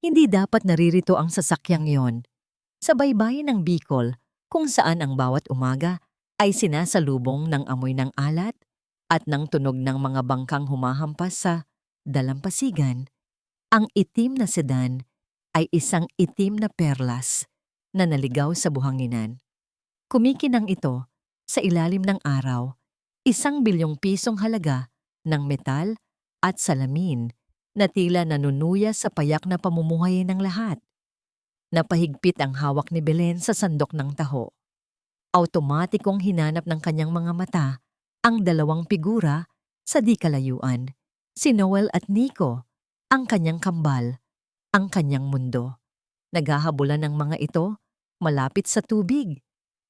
Hindi dapat naririto ang sasakyang yon. Sa baybayin ng Bicol, kung saan ang bawat umaga ay sinasalubong ng amoy ng alat at ng tunog ng mga bangkang humahampas sa dalampasigan, ang itim na sedan ay isang itim na perlas na naligaw sa buhanginan. Kumikinang ito sa ilalim ng araw, 1 bilyong pisong halaga ng metal at salamin na tila nanunuya sa payak na pamumuhay ng lahat. Napahigpit ang hawak ni Belen sa sandok ng taho. Automatikong hinanap ng kanyang mga mata ang dalawang figura sa di kalayuan, si Noel at Nico, ang kanyang kambal, ang kanyang mundo. Naghahabulan ng mga ito malapit sa tubig.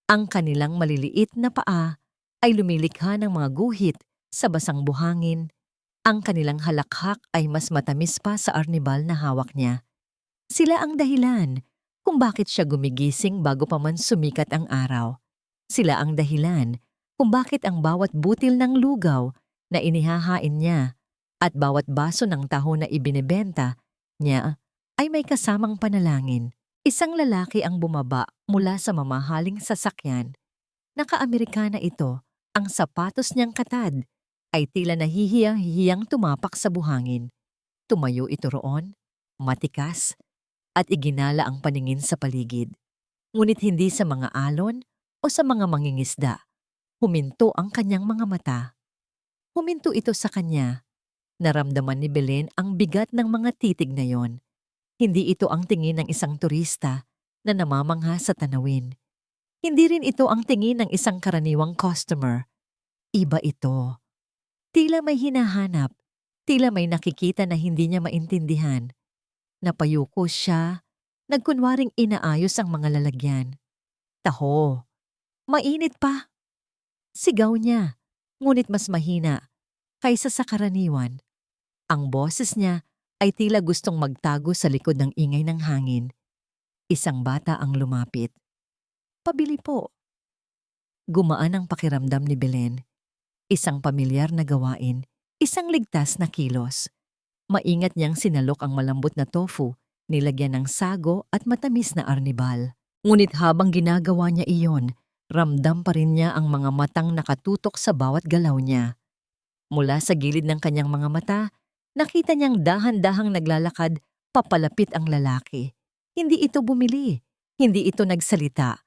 Ang kanilang maliliit na paa ay lumilikha ng mga guhit sa basang buhangin. Ang kanilang halakhak ay mas matamis pa sa arnibal na hawak niya. Sila ang dahilan kung bakit siya gumigising bago pa man sumikat ang araw. Sila ang dahilan kung bakit ang bawat butil ng lugaw na inihahain niya at bawat baso ng taho na ibinebenta niya ay may kasamang panalangin. Isang lalaki ang bumaba mula sa mamahaling sasakyan. Naka-Amerikana ito, ang sapatos niyang katad ay tila nahihiyang-hihiyang tumapak sa buhangin. Tumayo ito roon, matikas, at iginala ang paningin sa paligid. Ngunit hindi sa mga alon o sa mga mangingisda. Huminto ang kanyang mga mata. Huminto ito sa kanya. Naramdaman ni Belen ang bigat ng mga titig na yon. Hindi ito ang tingin ng isang turista na namamangha sa tanawin. Hindi rin ito ang tingin ng isang karaniwang customer. Iba ito. Tila may hinahanap. Tila may nakikita na hindi niya maintindihan. Napayuko siya, nagkunwaring inaayos ang mga lalagyan. Taho, mainit pa. Sigaw niya, ngunit mas mahina kaysa sa karaniwan. Ang boses niya ay tila gustong magtago sa likod ng ingay ng hangin. Isang bata ang lumapit. Pabili po. Gumaan ang pakiramdam ni Belen. Isang pamilyar na gawain, isang ligtas na kilos. Maingat niyang sinalok ang malambot na tofu, nilagyan ng sago at matamis na arnibal. Ngunit habang ginagawa niya iyon, ramdam pa rin niya ang mga matang nakatutok sa bawat galaw niya. Mula sa gilid ng kanyang mga mata, nakita niyang dahan-dahang naglalakad papalapit ang lalaki. Hindi ito bumili, hindi ito nagsalita.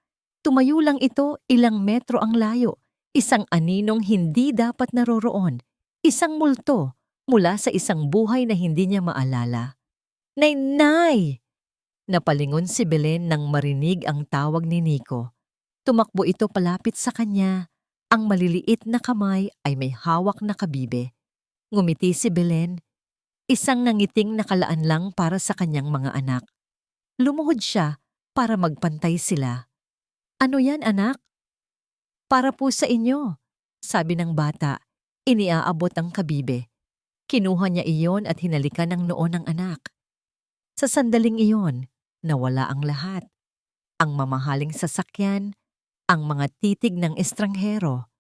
Tumayo lang ito ilang metro ang layo, isang aninong hindi dapat naroroon, isang multo mula sa isang buhay na hindi niya maalala. Nay! Napalingon si Belen nang marinig ang tawag ni Nico. Tumakbo ito palapit sa kanya. Ang maliliit na kamay ay may hawak na kabibe. Ngumiti si Belen, isang nangiting nakalaan lang para sa kanyang mga anak. Lumuhod siya para magpantay sila. Ano yan, anak? Para po sa inyo, sabi ng bata. Iniaabot ang kabibe. Kinuha niya iyon at hinalikan ng noo ng anak. Sa sandaling iyon, nawala ang lahat. Ang mamahaling sasakyan, ang mga titig ng estranghero.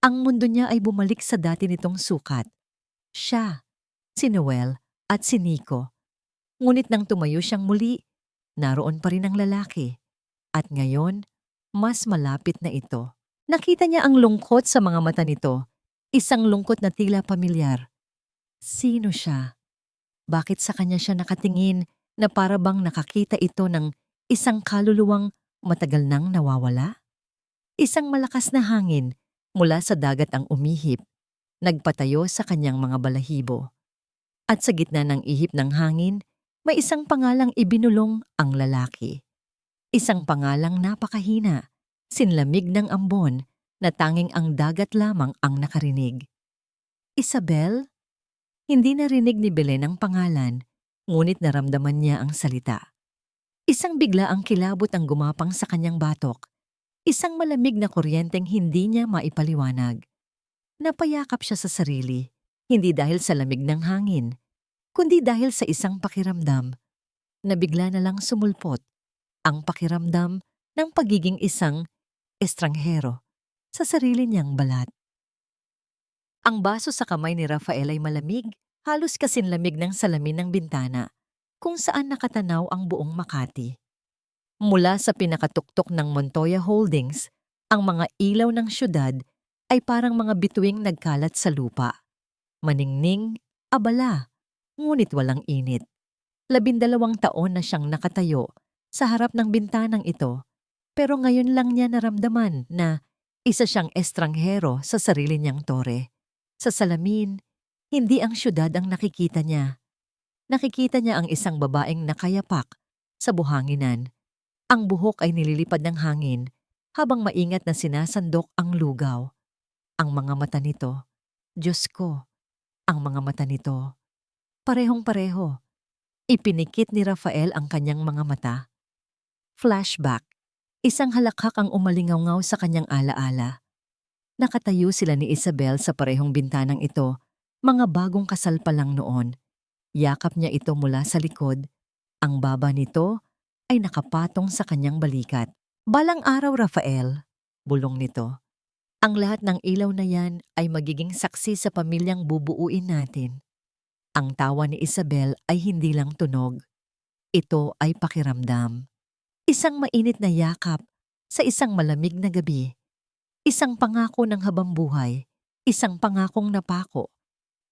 Ang mundo niya ay bumalik sa dati nitong sukat. Siya, si Noel at si Nico. Ngunit nang tumayo siyang muli, naroon pa rin ang lalaki. At ngayon, mas malapit na ito. Nakita niya ang lungkot sa mga mata nito. Isang lungkot na tila pamilyar. Sino siya? Bakit sa kanya siya nakatingin na para bang nakakita ito ng isang kaluluwang matagal nang nawawala? Isang malakas na hangin mula sa dagat ang umihip, nagpatayo sa kanyang mga balahibo. At sa gitna ng ihip ng hangin, may isang pangalang ibinulong ang lalaki. Isang pangalang napakahina, sinlamig ng ambon na tanging ang dagat lamang ang nakarinig. Isabel? Hindi narinig ni Belen ang pangalan, ngunit naramdaman niya ang salita. Isang bigla ang kilabot ang gumapang sa kanyang batok. Isang malamig na kuryenteng hindi niya maipaliwanag. Napayakap siya sa sarili, hindi dahil sa lamig ng hangin, kundi dahil sa isang pakiramdam na bigla na lang sumulpot, ang pakiramdam ng pagiging isang estranghero sa sarili niyang balat. Ang baso sa kamay ni Rafael ay malamig, halos kasinlamig ng salamin ng bintana. kung saan nakatanaw ang buong Makati. Mula sa pinakatuktok ng Montoya Holdings, ang mga ilaw ng syudad ay parang mga bituing nagkalat sa lupa. Maningning, abala, ngunit walang init. 12 taon na siyang nakatayo sa harap ng bintanang ito, pero ngayon lang niya naramdaman na isa siyang estranghero sa sarili niyang tore. Sa salamin, hindi ang syudad ang nakikita niya. Nakikita niya ang isang babaeng nakayapak sa buhanginan. Ang buhok ay nililipad ng hangin habang maingat na sinasandok ang lugaw. Ang mga mata nito, Diyos ko, ang mga mata nito, parehong-pareho. Ipinikit ni Rafael ang kanyang mga mata. Flashback. Isang halakhak ang umalingaw sa kanyang alaala. Nakatayo sila ni Isabel sa parehong bintanang ito, mga bagong kasal pa lang noon. Yakap niya ito mula sa likod. Ang baba nito ay nakapatong sa kanyang balikat. Balang araw, Rafael, bulong nito. Ang lahat ng ilaw na yan ay magiging saksi sa pamilyang bubuuin natin. Ang tawa ni Isabel ay hindi lang tunog. Ito ay pakiramdam. Isang mainit na yakap sa isang malamig na gabi. Isang pangako ng habambuhay. Isang pangakong napako.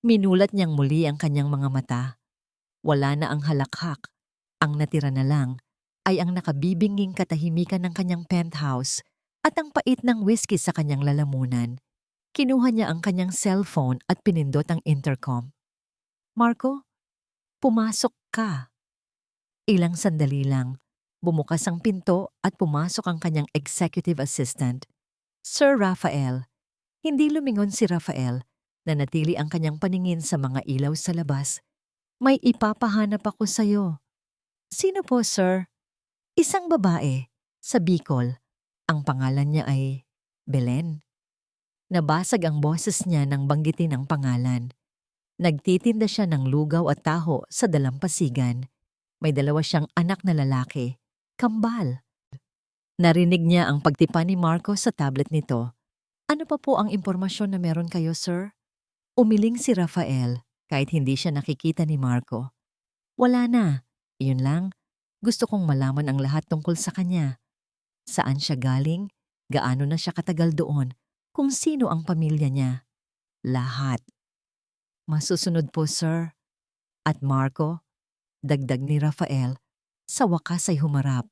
Minulat niyang muli ang kanyang mga mata. Wala na ang halakhak. Ang natira na lang ay ang nakabibinging katahimikan ng kanyang penthouse at ang pait ng whiskey sa kanyang lalamunan. Kinuha niya ang kanyang cellphone at pinindot ang intercom. Marco, pumasok ka. Ilang sandali lang, bumukas ang pinto at pumasok ang kanyang executive assistant. Sir Rafael. Hindi lumingon si Rafael. Nanatili ang kanyang paningin sa mga ilaw sa labas. May ipapahanap ako sa'yo. Sino po, sir? Isang babae, sa Bicol. Ang pangalan niya ay Belen. Nabasag ang boses niya nang banggitin ang pangalan. Nagtitinda siya ng lugaw at taho sa dalampasigan. May 2 siyang anak na lalaki, kambal. Narinig niya ang pagtipa ni Marco sa tablet nito. Ano pa po ang impormasyon na meron kayo, sir? Umiling si Rafael kahit hindi siya nakikita ni Marco. Wala na. Iyon lang. Gusto kong malaman ang lahat tungkol sa kanya. Saan siya galing? Gaano na siya katagal doon? Kung sino ang pamilya niya? Lahat. Masusunod po, sir. At Marco, dagdag ni Rafael, sa wakas ay humarap.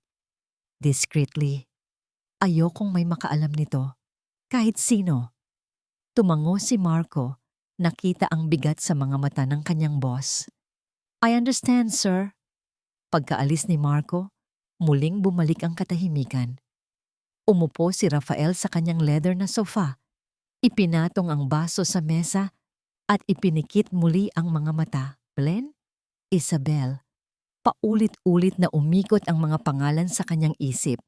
Discreetly. Ayokong may makaalam nito. Kahit sino. Tumango si Marco. Nakita ang bigat sa mga mata ng kanyang boss. I understand, sir. Pagkaalis ni Marco, muling bumalik ang katahimikan. Umupo si Rafael sa kanyang leather na sofa. Ipinatong ang baso sa mesa at ipinikit muli ang mga mata. Belen? Isabel. Paulit-ulit na umikot ang mga pangalan sa kanyang isip.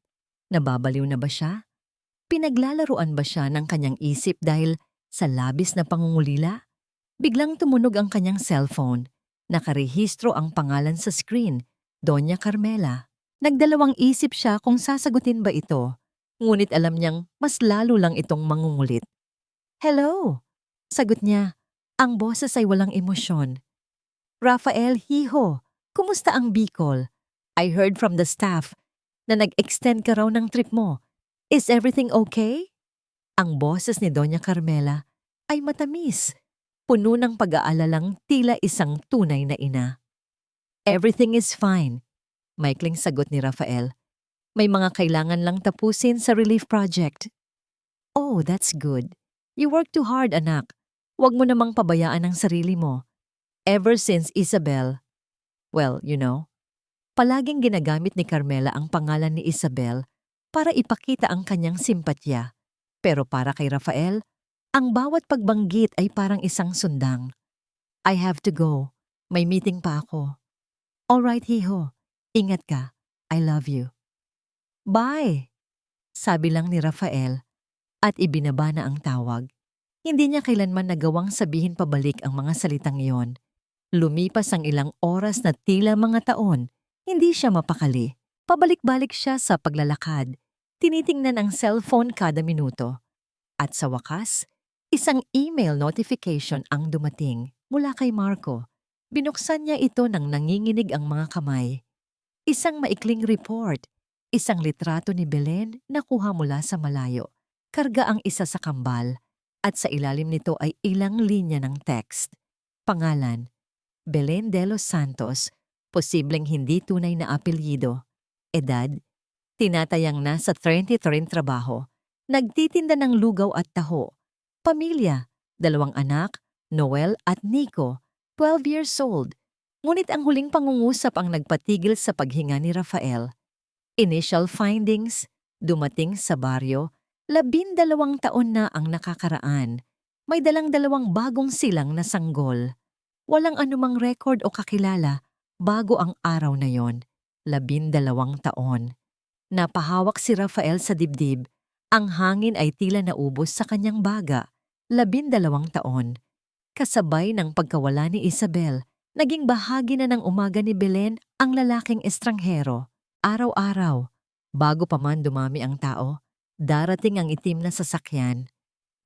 Nababaliw na ba siya? Pinaglalaruan ba siya ng kanyang isip dahil sa labis na pangungulila? Biglang tumunog ang kanyang cellphone. Nakarehistro ang pangalan sa screen, Doña Carmela. Nagdalawang isip siya kung sasagutin ba ito. Ngunit alam niyang mas lalo lang itong mangungulit. Hello! Sagot niya. Ang boses ay walang emosyon. Rafael, hiho, kumusta ang Bicol? I heard from the staff na nag-extend ka raw ng trip mo. Is everything okay? Ang boses ni Doña Carmela ay matamis, puno ng pag-aalalang tila isang tunay na ina. Everything is fine, maikling sagot ni Rafael. May mga kailangan lang tapusin sa relief project. Oh, that's good. You work too hard, anak. Huwag mo namang pabayaan ang sarili mo. Ever since Isabel, well, palaging ginagamit ni Carmela ang pangalan ni Isabel para ipakita ang kanyang simpatya. Pero para kay Rafael, ang bawat pagbanggit ay parang isang sundang. I have to go. May meeting pa ako. Alright, hiho. Ingat ka. I love you. Bye! Sabi lang ni Rafael at ibinaba na ang tawag. Hindi niya kailanman nagawang sabihin pabalik ang mga salitang iyon. Lumipas ang ilang oras na tila mga taon. Hindi siya mapakali. Pabalik-balik siya sa paglalakad. Tinitingnan ang cellphone kada minuto. At sa wakas, isang email notification ang dumating mula kay Marco. Binuksan niya ito nang nanginginig ang mga kamay. Isang maikling report, isang litrato ni Belen na kuha mula sa malayo. Karga ang isa sa kambal at sa ilalim nito ay ilang linya ng text. Pangalan, Belen de los Santos, posibleng hindi tunay na apelyido. Edad, tinatayang nasa 33 trabaho. Nagtitinda ng lugaw at taho. Pamilya, 2 anak, Noel at Nico, 12 years old. Ngunit ang huling pangungusap ang nagpatigil sa paghinga ni Rafael. Initial findings, dumating sa baryo, 12 taon na ang nakakaraan. May dalang 2 bagong silang na sanggol. Walang anumang record o kakilala bago ang araw na yon, 12 taon. Napahawak si Rafael sa dibdib. Ang hangin ay tila naubos sa kanyang baga, 12 taon. Kasabay ng pagkawala ni Isabel, naging bahagi na ng umaga ni Belen ang lalaking estranghero. Araw-araw, bago pa man dumami ang tao, darating ang itim na sasakyan.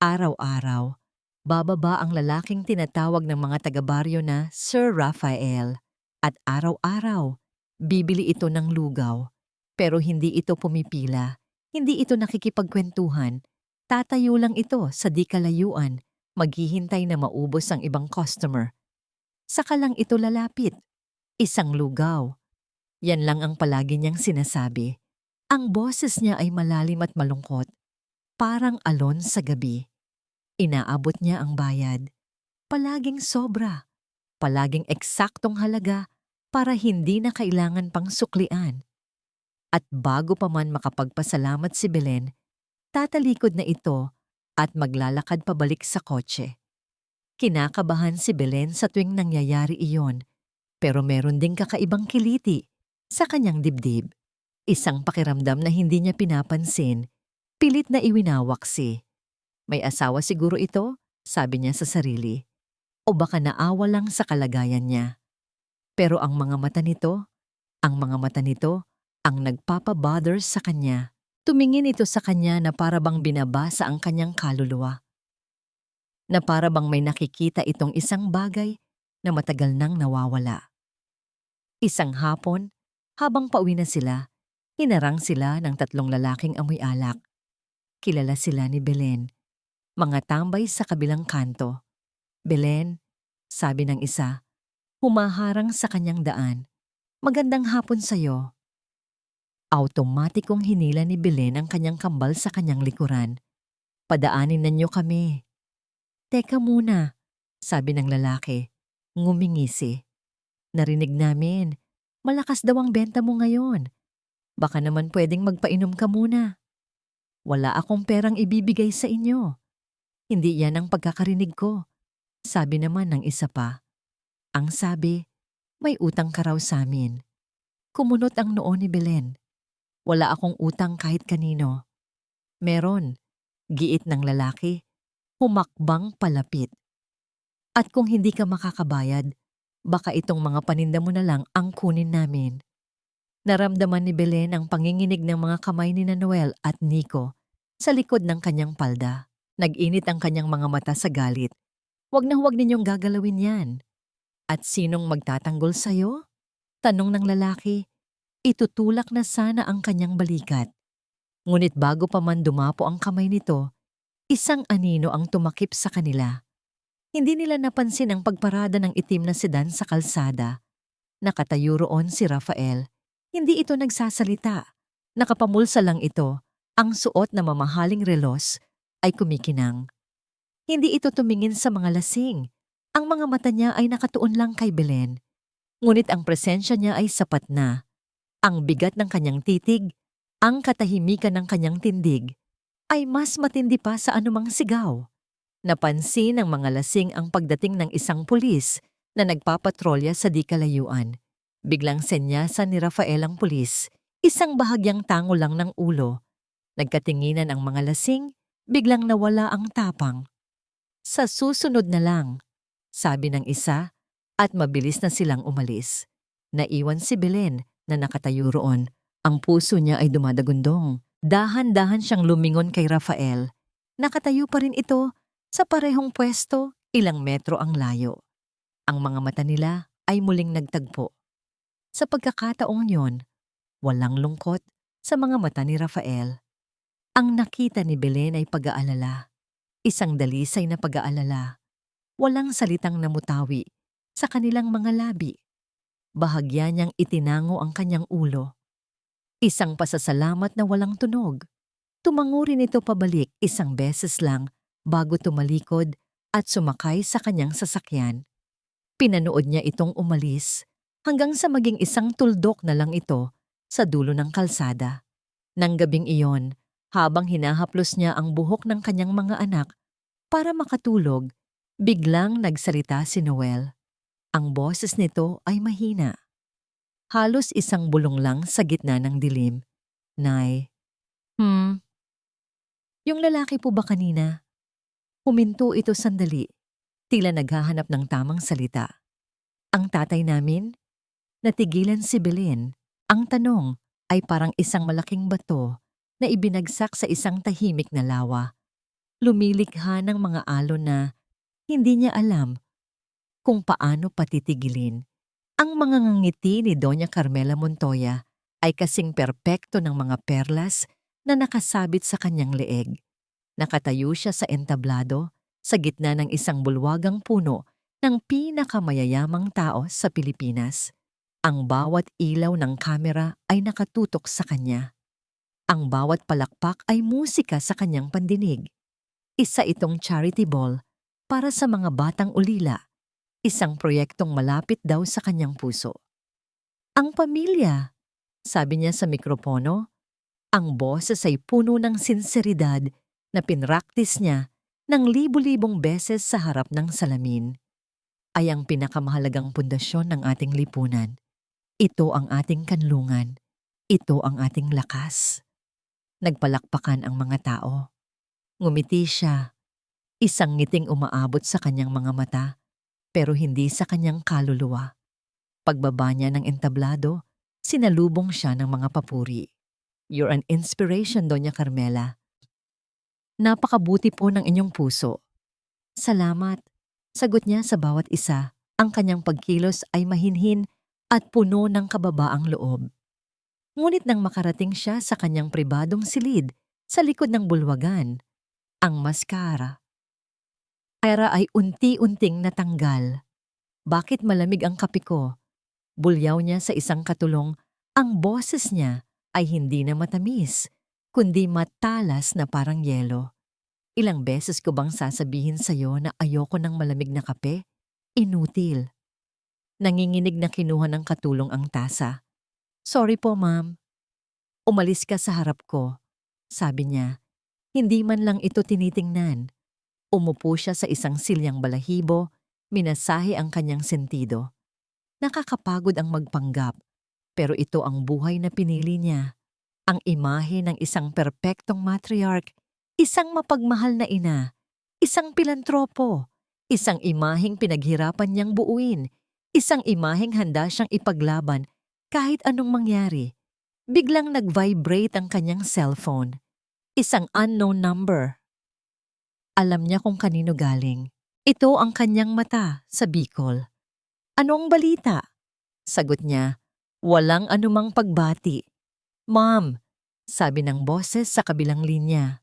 Araw-araw, bababa ang lalaking tinatawag ng mga taga-baryo na Sir Rafael. At araw-araw, bibili ito ng lugaw. Pero hindi ito pumipila, hindi ito nakikipagkwentuhan. Tatayo lang ito sa di kalayuan, maghihintay na maubos ang ibang customer. Saka lang ito lalapit. Isang lugaw. Yan lang ang palagi niyang sinasabi. Ang boses niya ay malalim at malungkot, parang alon sa gabi. Inaabot niya ang bayad. Palaging sobra. Palaging eksaktong halaga para hindi na kailangan pang suklian. At bago pa man makapagpasalamat si Belen, tatalikod na ito at maglalakad pabalik sa kotse. Kinakabahan si Belen sa tuwing nangyayari iyon, pero meron ding kakaibang kiliti sa kanyang dibdib. Isang pakiramdam na hindi niya pinapansin, pilit na iwinawaksi. May asawa siguro ito, sabi niya sa sarili. O baka naawa lang sa kalagayan niya. Pero ang mga mata nito ang nagpapabother sa kanya. Tumingin ito sa kanya na parabang binabasa ang kanyang kaluluwa. Na parabang may nakikita itong isang bagay na matagal nang nawawala. Isang hapon, habang pauwi na sila, hinarang sila ng 3 lalaking amoy alak. Kilala sila ni Belen. Mga tambay sa kabilang kanto. Belen, sabi ng isa, humaharang sa kanyang daan. Magandang hapon sa'yo. Automatikong hinila ni Belen ang kanyang kambal sa kanyang likuran. Padaanin ninyo kami. Teka muna, sabi ng lalaki. Ngumingisi. Narinig namin, malakas daw ang benta mo ngayon. Baka naman pwedeng magpainom ka muna. Wala akong perang ibibigay sa inyo. Hindi yan ang pagkakarinig ko. Sabi naman ng isa pa. Ang sabi, may utang ka raw sa amin. Kumunot ang noo ni Belen. Wala akong utang kahit kanino. Meron, giit ng lalaki, humakbang palapit. At kung hindi ka makakabayad, baka itong mga paninda mo na lang ang kunin namin. Naramdaman ni Belen ang panginginig ng mga kamay ni Noel at Nico sa likod ng kanyang palda. Nag-init ang kanyang mga mata sa galit. Huwag na huwag ninyong gagalawin yan. At sinong magtatanggol sa'yo? Tanong ng lalaki. Itutulak na sana ang kanyang balikat. Ngunit bago pa man dumapo ang kamay nito, isang anino ang tumakip sa kanila. Hindi nila napansin ang pagparada ng itim na sedan sa kalsada. Nakatayo roon si Rafael. Hindi ito nagsasalita. Nakapamulsa lang ito. Ang suot na mamahaling relos ay kumikinang. Hindi ito tumingin sa mga lasing. Ang mga mata niya ay nakatuon lang kay Belen. Ngunit ang presensya niya ay sapat na. Ang bigat ng kanyang titig, ang katahimikan ng kanyang tindig, ay mas matindi pa sa anumang sigaw. Napansin ng mga lasing ang pagdating ng isang pulis na nagpapatrolya sa di kalayuan. Biglang senyasan ni Rafael ang pulis, isang bahagyang tango lang ng ulo. Nagkatinginan ang mga lasing, biglang nawala ang tapang. Sa susunod na lang, sabi ng isa, at mabilis na silang umalis. Naiwan si Belen na nakatayo roon. Ang puso niya ay dumadagundong. Dahan-dahan siyang lumingon kay Rafael. Nakatayo pa rin ito sa parehong pwesto, ilang metro ang layo. Ang mga mata nila ay muling nagtagpo. Sa pagkakataong yon, walang lungkot sa mga mata ni Rafael. Ang nakita ni Belen ay pag-aalala. Isang dalisay na pag-aalala. Walang salitang namutawi sa kanilang mga labi. Bahagya niyang itinango ang kanyang ulo. Isang pasasalamat na walang tunog. Tumango rin ito pabalik isang beses lang bago tumalikod at sumakay sa kanyang sasakyan. Pinanood niya itong umalis hanggang sa maging isang tuldok na lang ito sa dulo ng kalsada. Nang gabing iyon, habang hinahaplos niya ang buhok ng kanyang mga anak para makatulog, biglang nagsalita si Noel. Ang boses nito ay mahina. Halos isang bulong lang sa gitna ng dilim. Nay, yung lalaki po ba kanina? Huminto ito sandali, tila naghahanap ng tamang salita. Ang tatay namin? Natigilan si Belen. Ang tanong ay parang isang malaking bato na ibinagsak sa isang tahimik na lawa. Lumilikha ng mga alon na hindi niya alam kung paano patitigilin. Ang mga ngiti ni Doña Carmela Montoya ay kasing perpekto ng mga perlas na nakasabit sa kanyang leeg. Nakatayo siya sa entablado sa gitna ng isang bulwagang puno ng pinakamayayamang tao sa Pilipinas. Ang bawat ilaw ng kamera ay nakatutok sa kanya. Ang bawat palakpak ay musika sa kanyang pandinig. Isa itong charity ball para sa mga batang ulila. Isang proyektong malapit daw sa kanyang puso. Ang pamilya, sabi niya sa mikropono. Ang boses ay puno ng sinseridad na pinraktis niya ng libu-libong beses sa harap ng salamin. Ay ang pinakamahalagang pundasyon ng ating lipunan. Ito ang ating kanlungan. Ito ang ating lakas. Nagpalakpakan ang mga tao. Ngumiti siya. Isang ngiting umaabot sa kanyang mga mata, pero hindi sa kanyang kaluluwa. Pagbaba niya ng entablado, sinalubong siya ng mga papuri. You're an inspiration, Doña Carmela. Napakabuti po ng inyong puso. Salamat. Sagot niya sa bawat isa. Ang kanyang pagkilos ay mahinhin at puno ng kababaang loob. Ngunit nang makarating siya sa kanyang pribadong silid sa likod ng bulwagan, ang maskara ay unti-unting natanggal. Bakit malamig ang kape ko? Bulyaw niya sa isang katulong. Ang boses niya ay hindi na matamis, kundi matalas na parang yelo. Ilang beses ko bang sasabihin sa'yo na ayoko ng malamig na kape? Inutil. Nanginginig na kinuha ng katulong ang tasa. Sorry po, ma'am. Umalis ka sa harap ko, sabi niya. Hindi man lang ito tinitingnan. Umupo siya sa isang silyang balahibo, minasahe ang kanyang sentido. Nakakapagod ang magpanggap, pero ito ang buhay na pinili niya. Ang imahe ng isang perpektong matriarch, isang mapagmahal na ina, isang pilantropo, isang imaheng pinaghirapan niyang buuin, isang imaheng handa siyang ipaglaban kahit anong mangyari. Biglang nag-vibrate ang kanyang cellphone. Isang unknown number. Alam niya kung kanino galing. Ito ang kanyang mata sa Bicol. Anong balita? Sagot niya, walang anumang pagbati. Ma'am, sabi ng boses sa kabilang linya.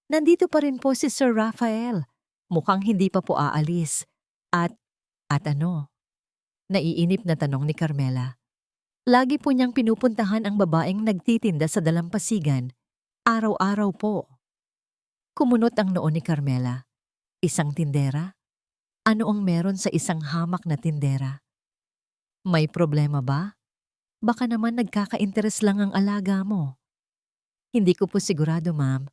Nandito pa rin po si Sir Rafael. Mukhang hindi pa po aalis. At ano? Naiinip na tanong ni Carmela. Lagi po niyang pinupuntahan ang babaeng nagtitinda sa dalampasigan. Araw-araw po. Kumunot ang noo ni Carmela. Isang tindera? Ano ang meron sa isang hamak na tindera? May problema ba? Baka naman nagkaka-interes lang ang alaga mo. Hindi ko po sigurado, ma'am,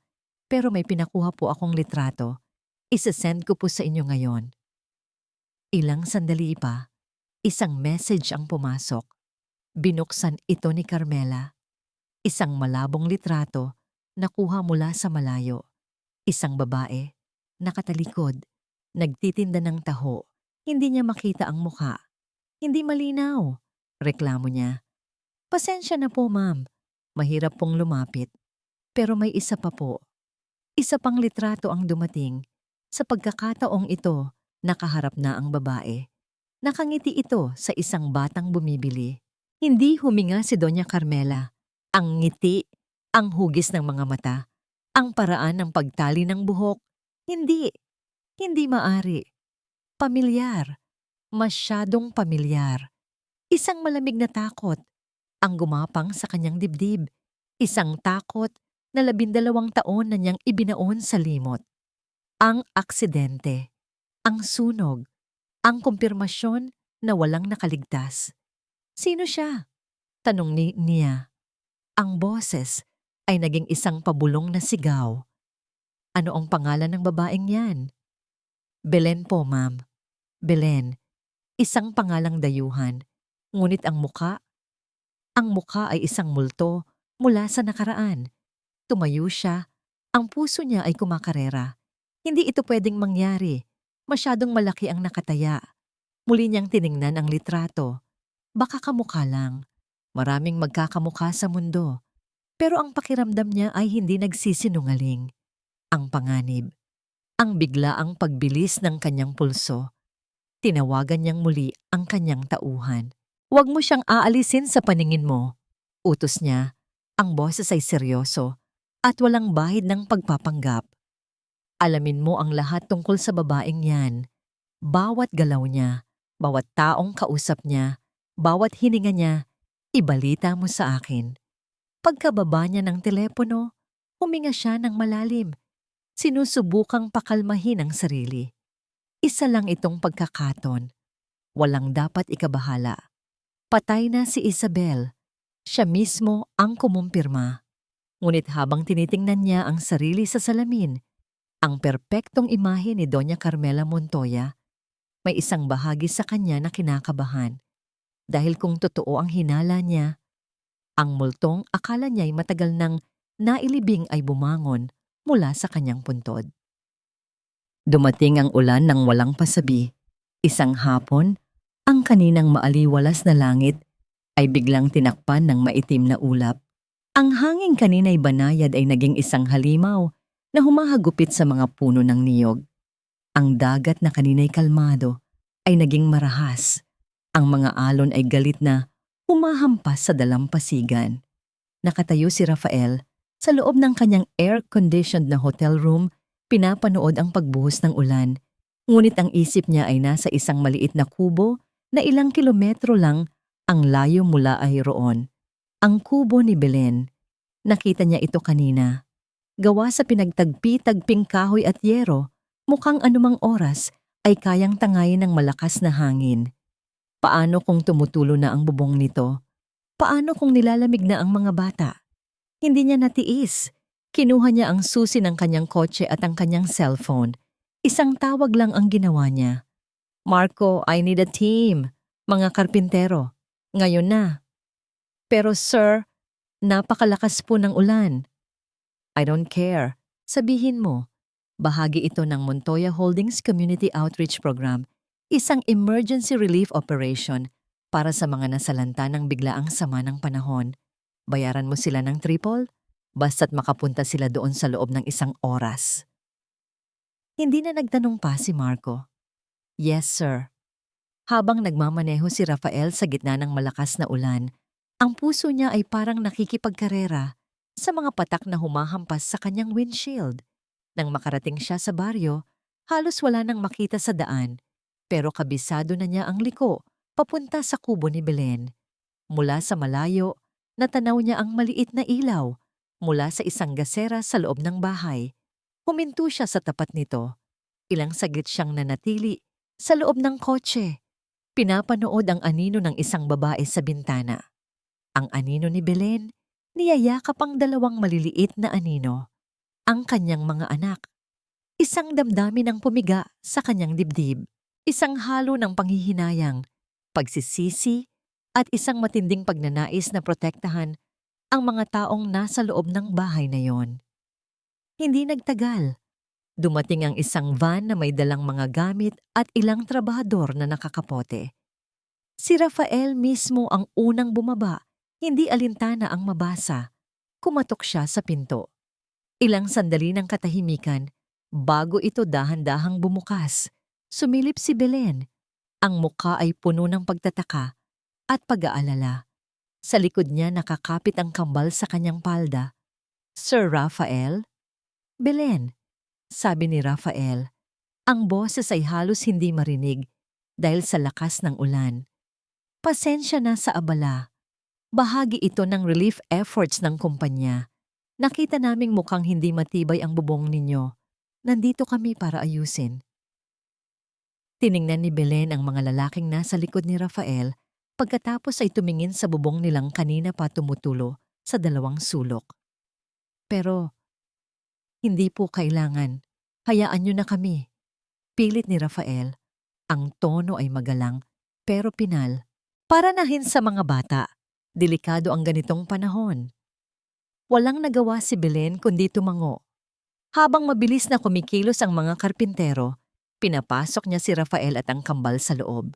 pero may pinakuha po akong litrato. Isasend ko po sa inyo ngayon. Ilang sandali pa, isang message ang pumasok. Binuksan ito ni Carmela. Isang malabong litrato na kuha mula sa malayo. Isang babae, nakatalikod, nagtitinda ng taho. Hindi niya makita ang mukha. Hindi malinaw. Reklamo niya. Pasensya na po, ma'am. Mahirap pong lumapit. Pero may isa pa po. Isa pang litrato ang dumating. Sa pagkakataong ito, nakaharap na ang babae. Nakangiti ito sa isang batang bumibili. Hindi huminga si Doña Carmela. Ang ngiti, ang hugis ng mga mata, ang paraan ng pagtali ng buhok. Hindi, hindi maari. Pamilyar, masyadong pamilyar. Isang malamig na takot ang gumapang sa kanyang dibdib. Isang takot na 12 taon na niyang ibinaon sa limot. Ang aksidente, ang sunog, ang kumpirmasyon na walang nakaligtas. Sino siya? Tanong niya. Ang boses ay naging isang pabulong na sigaw. Ano ang pangalan ng babaeng yan? Belen po, ma'am. Belen. Isang pangalang dayuhan. Ngunit ang muka ay isang multo mula sa nakaraan. Tumayo siya. Ang puso niya ay kumakarera. Hindi ito pwedeng mangyari. Masyadong malaki ang nakataya. Muli niyang tiningnan ang litrato. Baka kamukha lang. Maraming magkakamukha sa mundo. Pero ang pakiramdam niya ay hindi nagsisinungaling. Ang panganib. Ang biglaang pagbilis ng kanyang pulso. Tinawagan niyang muli ang kanyang tauhan. Huwag mo siyang aalisin sa paningin mo. Utos niya. Ang boses ay seryoso at walang bahid ng pagpapanggap. Alamin mo ang lahat tungkol sa babaeng yan. Bawat galaw niya, bawat taong kausap niya, bawat hininga niya, ibalita mo sa akin. Pagkababa niya ng telepono, huminga siya ng malalim. Sinusubukang pakalmahin ang sarili. Isa lang itong pagkakataon. Walang dapat ikabahala. Patay na si Isabel. Siya mismo ang kumumpirma. Ngunit habang tinitingnan niya ang sarili sa salamin, ang perpektong imahe ni Doña Carmela Montoya, may isang bahagi sa kanya na kinakabahan. Dahil kung totoo ang hinala niya, ang multong akala niya'y matagal nang nailibing ay bumangon mula sa kanyang puntod. Dumating ang ulan ng walang pasabi. Isang hapon, ang kaninang maaliwalas na langit ay biglang tinakpan ng maitim na ulap. Ang hanging kanina'y banayad ay naging isang halimaw na humahagupit sa mga puno ng niyog. Ang dagat na kanina'y kalmado ay naging marahas. Ang mga alon ay galit na humahampas sa dalampasigan. Nakatayo si Rafael sa loob ng kanyang air-conditioned na hotel room, pinapanood ang pagbuhos ng ulan. Ngunit ang isip niya ay nasa isang maliit na kubo na ilang kilometro lang ang layo mula ay roon. Ang kubo ni Belen. Nakita niya ito kanina. Gawa sa pinagtagpi-tagping kahoy at yero, mukhang anumang oras ay kayang tangayin ng malakas na hangin. Paano kung tumutulo na ang bubong nito? Paano kung nilalamig na ang mga bata? Hindi niya natiis. Kinuha niya ang susi ng kanyang kotse at ang kanyang cellphone. Isang tawag lang ang ginawa niya. Marco, I need a team. Mga karpintero. Ngayon na. Pero sir, napakalakas po ng ulan. I don't care. Sabihin mo. Bahagi ito ng Montoya Holdings Community Outreach Program, isang emergency relief operation para sa mga nasalanta ng biglaang sama ng panahon. Bayaran mo sila ng triple, basta't makapunta sila doon sa loob ng 1 oras. Hindi na nagtanong pa si Marco. Yes, sir. Habang nagmamaneho si Rafael sa gitna ng malakas na ulan, ang puso niya ay parang nakikipagkarera sa mga patak na humahampas sa kanyang windshield. Nang makarating siya sa baryo, halos wala nang makita sa daan, pero kabisado na niya ang liko papunta sa kubo ni Belen. Mula sa malayo, natanaw niya ang maliit na ilaw mula sa isang gasera sa loob ng bahay. Huminto siya sa tapat nito. Ilang saglit siyang nanatili sa loob ng kotse. Pinapanood ang anino ng isang babae sa bintana. Ang anino ni Belen, niyayakap ang 2 maliliit na anino. Ang kanyang mga anak. Isang damdamin ang pumiga sa kanyang dibdib. Isang halo ng panghihinayang, pagsisisi, at isang matinding pagnanais na protektahan ang mga taong nasa loob ng bahay na yon. Hindi nagtagal. Dumating ang isang van na may dalang mga gamit at ilang trabahador na nakakapote. Si Rafael mismo ang unang bumaba, hindi alintana ang mabasa. Kumatok siya sa pinto. Ilang sandali ng katahimikan, bago ito dahan-dahang bumukas, sumilip si Belen. Ang mukha ay puno ng pagtataka at pag-aalala. Sa likod niya nakakapit ang kambal sa kanyang palda. Sir Rafael? Belen, sabi ni Rafael. Ang boses ay halos hindi marinig dahil sa lakas ng ulan. Pasensya na sa abala. Bahagi ito ng relief efforts ng kumpanya. Nakita naming mukhang hindi matibay ang bubong ninyo. Nandito kami para ayusin. Tiningnan ni Belen ang mga lalaking nasa likod ni Rafael pagkatapos ay tumingin sa bubong nilang kanina pa tumutulo sa dalawang sulok. Pero, hindi po kailangan. Hayaan niyo na kami. Pilit ni Rafael. Ang tono ay magalang pero pinal. Para nahin sa mga bata, delikado ang ganitong panahon. Walang nagawa si Belen kundi tumango. Habang mabilis na kumikilos ang mga karpintero, pinapasok niya si Rafael at ang kambal sa loob.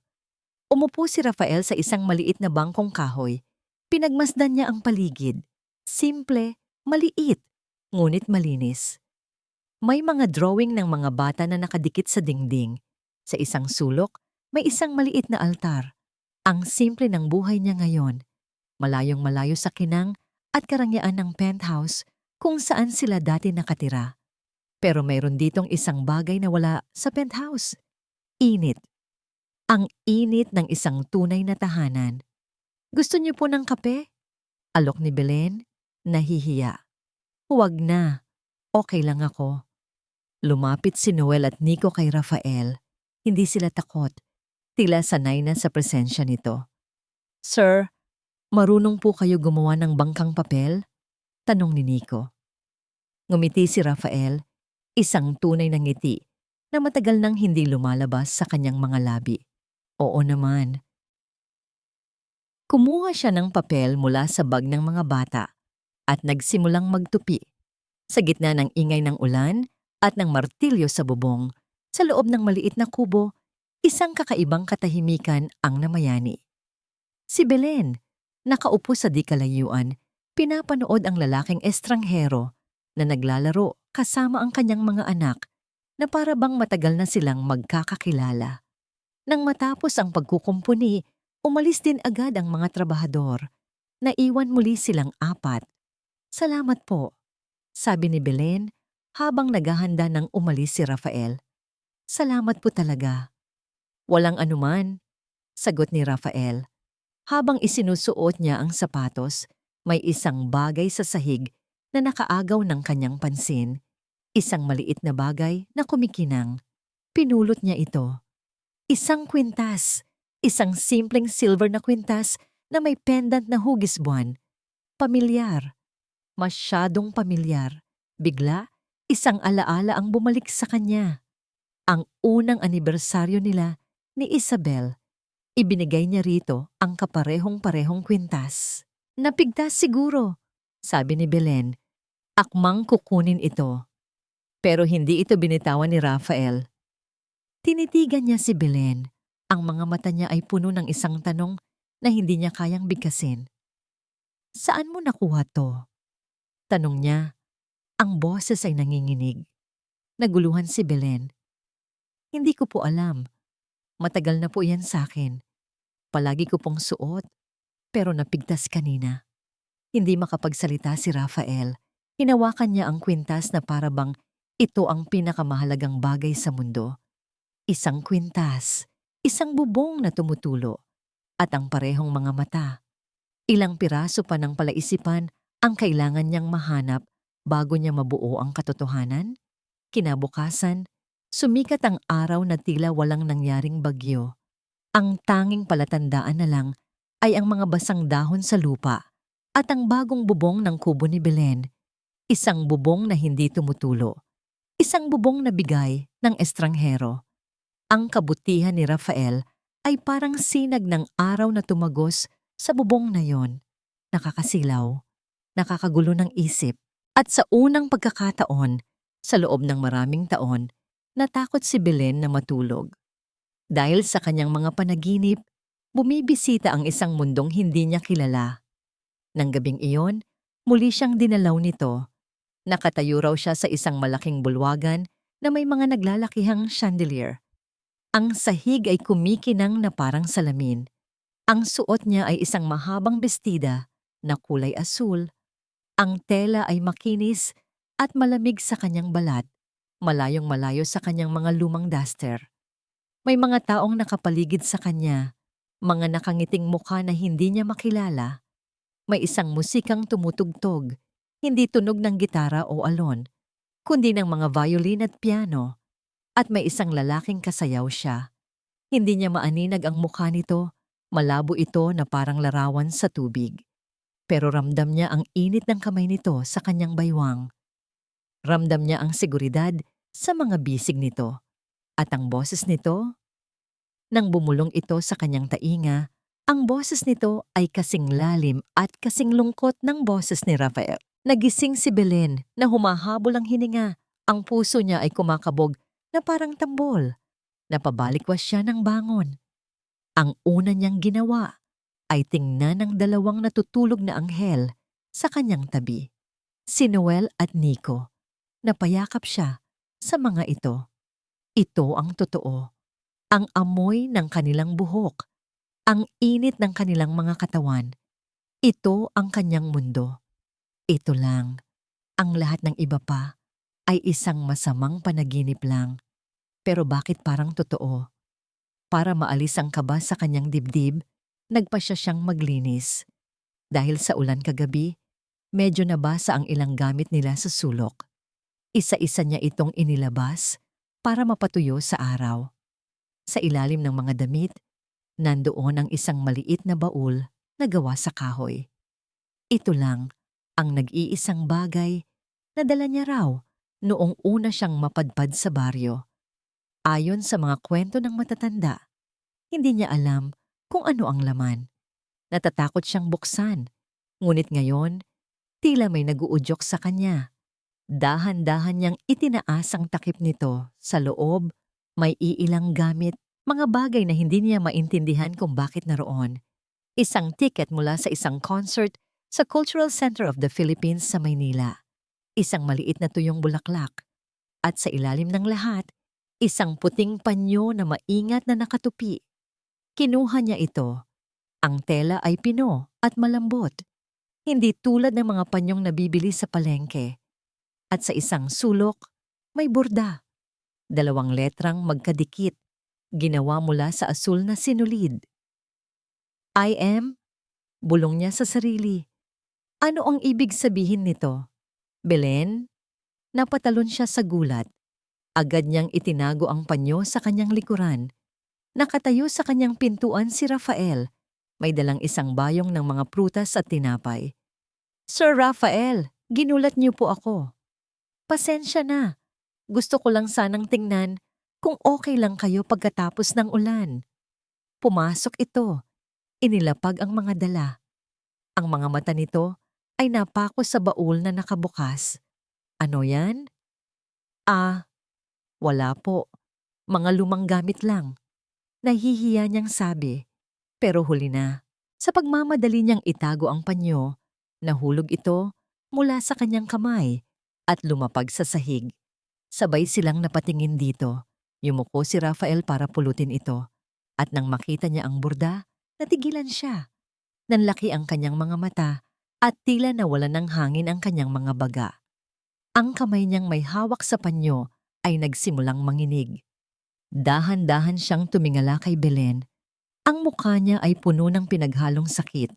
Umupo si Rafael sa isang maliit na bangkong kahoy. Pinagmasdan niya ang paligid. Simple, maliit, ngunit malinis. May mga drawing ng mga bata na nakadikit sa dingding. Sa isang sulok, may isang maliit na altar. Ang simple ng buhay niya ngayon. Malayong malayo sa kinang at karangyaan ng penthouse kung saan sila dati nakatira. Pero mayroon ditong isang bagay na wala sa penthouse. Init. Ang init ng isang tunay na tahanan. Gusto niyo po ng kape? Alok ni Belen, nahihiya. Huwag na. Okay lang ako. Lumapit si Noel at Nico kay Rafael. Hindi sila takot. Tila sanay na sa presensya nito. Sir, marunong po kayo gumawa ng bangkang papel? Tanong ni Nico. Ngumiti si Rafael, isang tunay na ngiti na matagal nang hindi lumalabas sa kanyang mga labi. Oo naman. Kumuha siya ng papel mula sa bag ng mga bata at nagsimulang magtupi. Sa gitna ng ingay ng ulan at ng martilyo sa bubong, sa loob ng maliit na kubo, isang kakaibang katahimikan ang namayani. Si Belen, nakaupo sa di kalayuan, pinapanood ang lalaking estranghero na naglalaro kasama ang kanyang mga anak na para bang matagal na silang magkakakilala. Nang matapos ang pagkukumpuni, umalis din agad ang mga trabahador. Naiwan muli silang apat. Salamat po, sabi ni Belen habang naghahanda ng umalis si Rafael. Salamat po talaga. Walang anuman, sagot ni Rafael. Habang isinusuot niya ang sapatos, may isang bagay sa sahig na nakaagaw ng kanyang pansin. Isang maliit na bagay na kumikinang. Pinulot niya ito. Isang kwintas. Isang simpleng silver na kwintas na may pendant na hugis buwan. Pamilyar. Masyadong pamilyar. Bigla, isang alaala ang bumalik sa kanya. Ang unang anibersaryo nila ni Isabel. Ibinigay niya rito ang kaparehong-parehong kwintas. Napigtas siguro, sabi ni Belen. Akmang kukunin ito. Pero hindi ito binitawan ni Rafael. Tinitigan niya si Belen. Ang mga mata niya ay puno ng isang tanong na hindi niya kayang bigkasin. Saan mo nakuha to? Tanong niya. Ang boses ay nanginginig. Naguluhan si Belen. Hindi ko po alam. Matagal na po yan sa akin. Palagi ko pong suot, pero napigtas kanina. Hindi makapagsalita si Rafael. Hinawakan niya ang kwintas na para bang ito ang pinakamahalagang bagay sa mundo. Isang kwintas, isang bubong na tumutulo, at ang parehong mga mata. Ilang piraso pa ng palaisipan ang kailangan niyang mahanap bago niya mabuo ang katotohanan. Kinabukasan, sumikat ang araw na tila walang nangyaring bagyo. Ang tanging palatandaan na lang ay ang mga basang dahon sa lupa at ang bagong bubong ng kubo ni Belen. Isang bubong na hindi tumutulo. Isang bubong na bigay ng estranghero. Ang kabutihan ni Rafael ay parang sinag ng araw na tumagos sa bubong na yon. Nakakasilaw, nakakagulo ng isip, at sa unang pagkakataon, sa loob ng maraming taon, natakot si Belen na matulog. Dahil sa kanyang mga panaginip, bumibisita ang isang mundong hindi niya kilala. Nang gabing iyon, muli siyang dinalaw nito. Nakatayo raw siya sa isang malaking bulwagan na may mga naglalakihang chandelier. Ang sahig ay kumikinang na parang salamin. Ang suot niya ay isang mahabang bestida na kulay asul. Ang tela ay makinis at malamig sa kanyang balat, malayong malayo sa kanyang mga lumang duster. May mga taong nakapaligid sa kanya, mga nakangiting mukha na hindi niya makilala. May isang musikang tumutugtog, hindi tunog ng gitara o alon, kundi ng mga violin at piano. At may isang lalaking kasayaw siya. Hindi niya maaninag ang mukha nito, malabo ito na parang larawan sa tubig. Pero ramdam niya ang init ng kamay nito sa kanyang baywang. Ramdam niya ang seguridad sa mga bisig nito. At ang boses nito, nang bumulong ito sa kanyang tainga, ang boses nito ay kasing lalim at kasing lungkot ng boses ni Rafael. Nagising si Belen na humahabol ang hininga. Ang puso niya ay kumakabog na parang tambol. Napabalikwas siya ng bangon. Ang una niyang ginawa ay tingnan ang dalawang natutulog na anghel sa kanyang tabi, si Noel at Nico. Napayakap siya sa mga ito. Ito ang totoo. Ang amoy ng kanilang buhok, ang init ng kanilang mga katawan. Ito ang kanyang mundo. Ito lang. Ang lahat ng iba pa ay isang masamang panaginip lang. Pero bakit parang totoo? Para maalis ang kaba sa kanyang dibdib, nagpasya siyang maglinis. Dahil sa ulan kagabi, medyo nabasa ang ilang gamit nila sa sulok. Isa-isa niya itong inilabas para mapatuyo sa araw. Sa ilalim ng mga damit, nandoon ang isang maliit na baul na gawa sa kahoy. Ito lang ang nag-iisang bagay na dala niya raw noong una siyang mapadpad sa baryo. Ayon sa mga kwento ng matatanda, hindi niya alam kung ano ang laman. Natatakot siyang buksan, ngunit ngayon, tila may naguudyok sa kanya. Dahan-dahan niyang itinaas ang takip nito. Sa loob, may iilang gamit, mga bagay na hindi niya maintindihan kung bakit naroon. Isang ticket mula sa isang concert sa Cultural Center of the Philippines sa Maynila. Isang maliit na tuyong bulaklak. At sa ilalim ng lahat, isang puting panyo na maingat na nakatupi. Kinuha niya ito. Ang tela ay pino at malambot. Hindi tulad ng mga panyong nabibili sa palengke. At sa isang sulok, may burda. 2 letrang magkadikit, ginawa mula sa asul na sinulid. I am, bulong niya sa sarili. Ano ang ibig sabihin nito? Belen? Napatalon siya sa gulat. Agad niyang itinago ang panyo sa kanyang likuran. Nakatayo sa kanyang pintuan si Rafael. May dalang isang bayong ng mga prutas at tinapay. Sir Rafael, ginulat niyo po ako. Pasensya na. Gusto ko lang sanang tingnan kung okay lang kayo pagkatapos ng ulan. Pumasok ito. Inilapag ang mga dala. Ang mga mata nito ay napako sa baul na nakabukas. Ano yan? Wala po. Mga lumang gamit lang. Nahihiya niyang sabi. Pero huli na. Sa pagmamadali niyang itago ang panyo, nahulog ito mula sa kanyang kamay at lumapag sa sahig. Sabay silang napatingin dito. Yumuko si Rafael para pulutin ito. At nang makita niya ang burda, natigilan siya. Nanlaki ang kanyang mga mata at tila nawalan ng hangin ang kanyang mga baga. Ang kamay niyang may hawak sa panyo ay nagsimulang manginig. Dahan-dahan siyang tumingala kay Belen. Ang mukha niya ay puno ng pinaghalong sakit,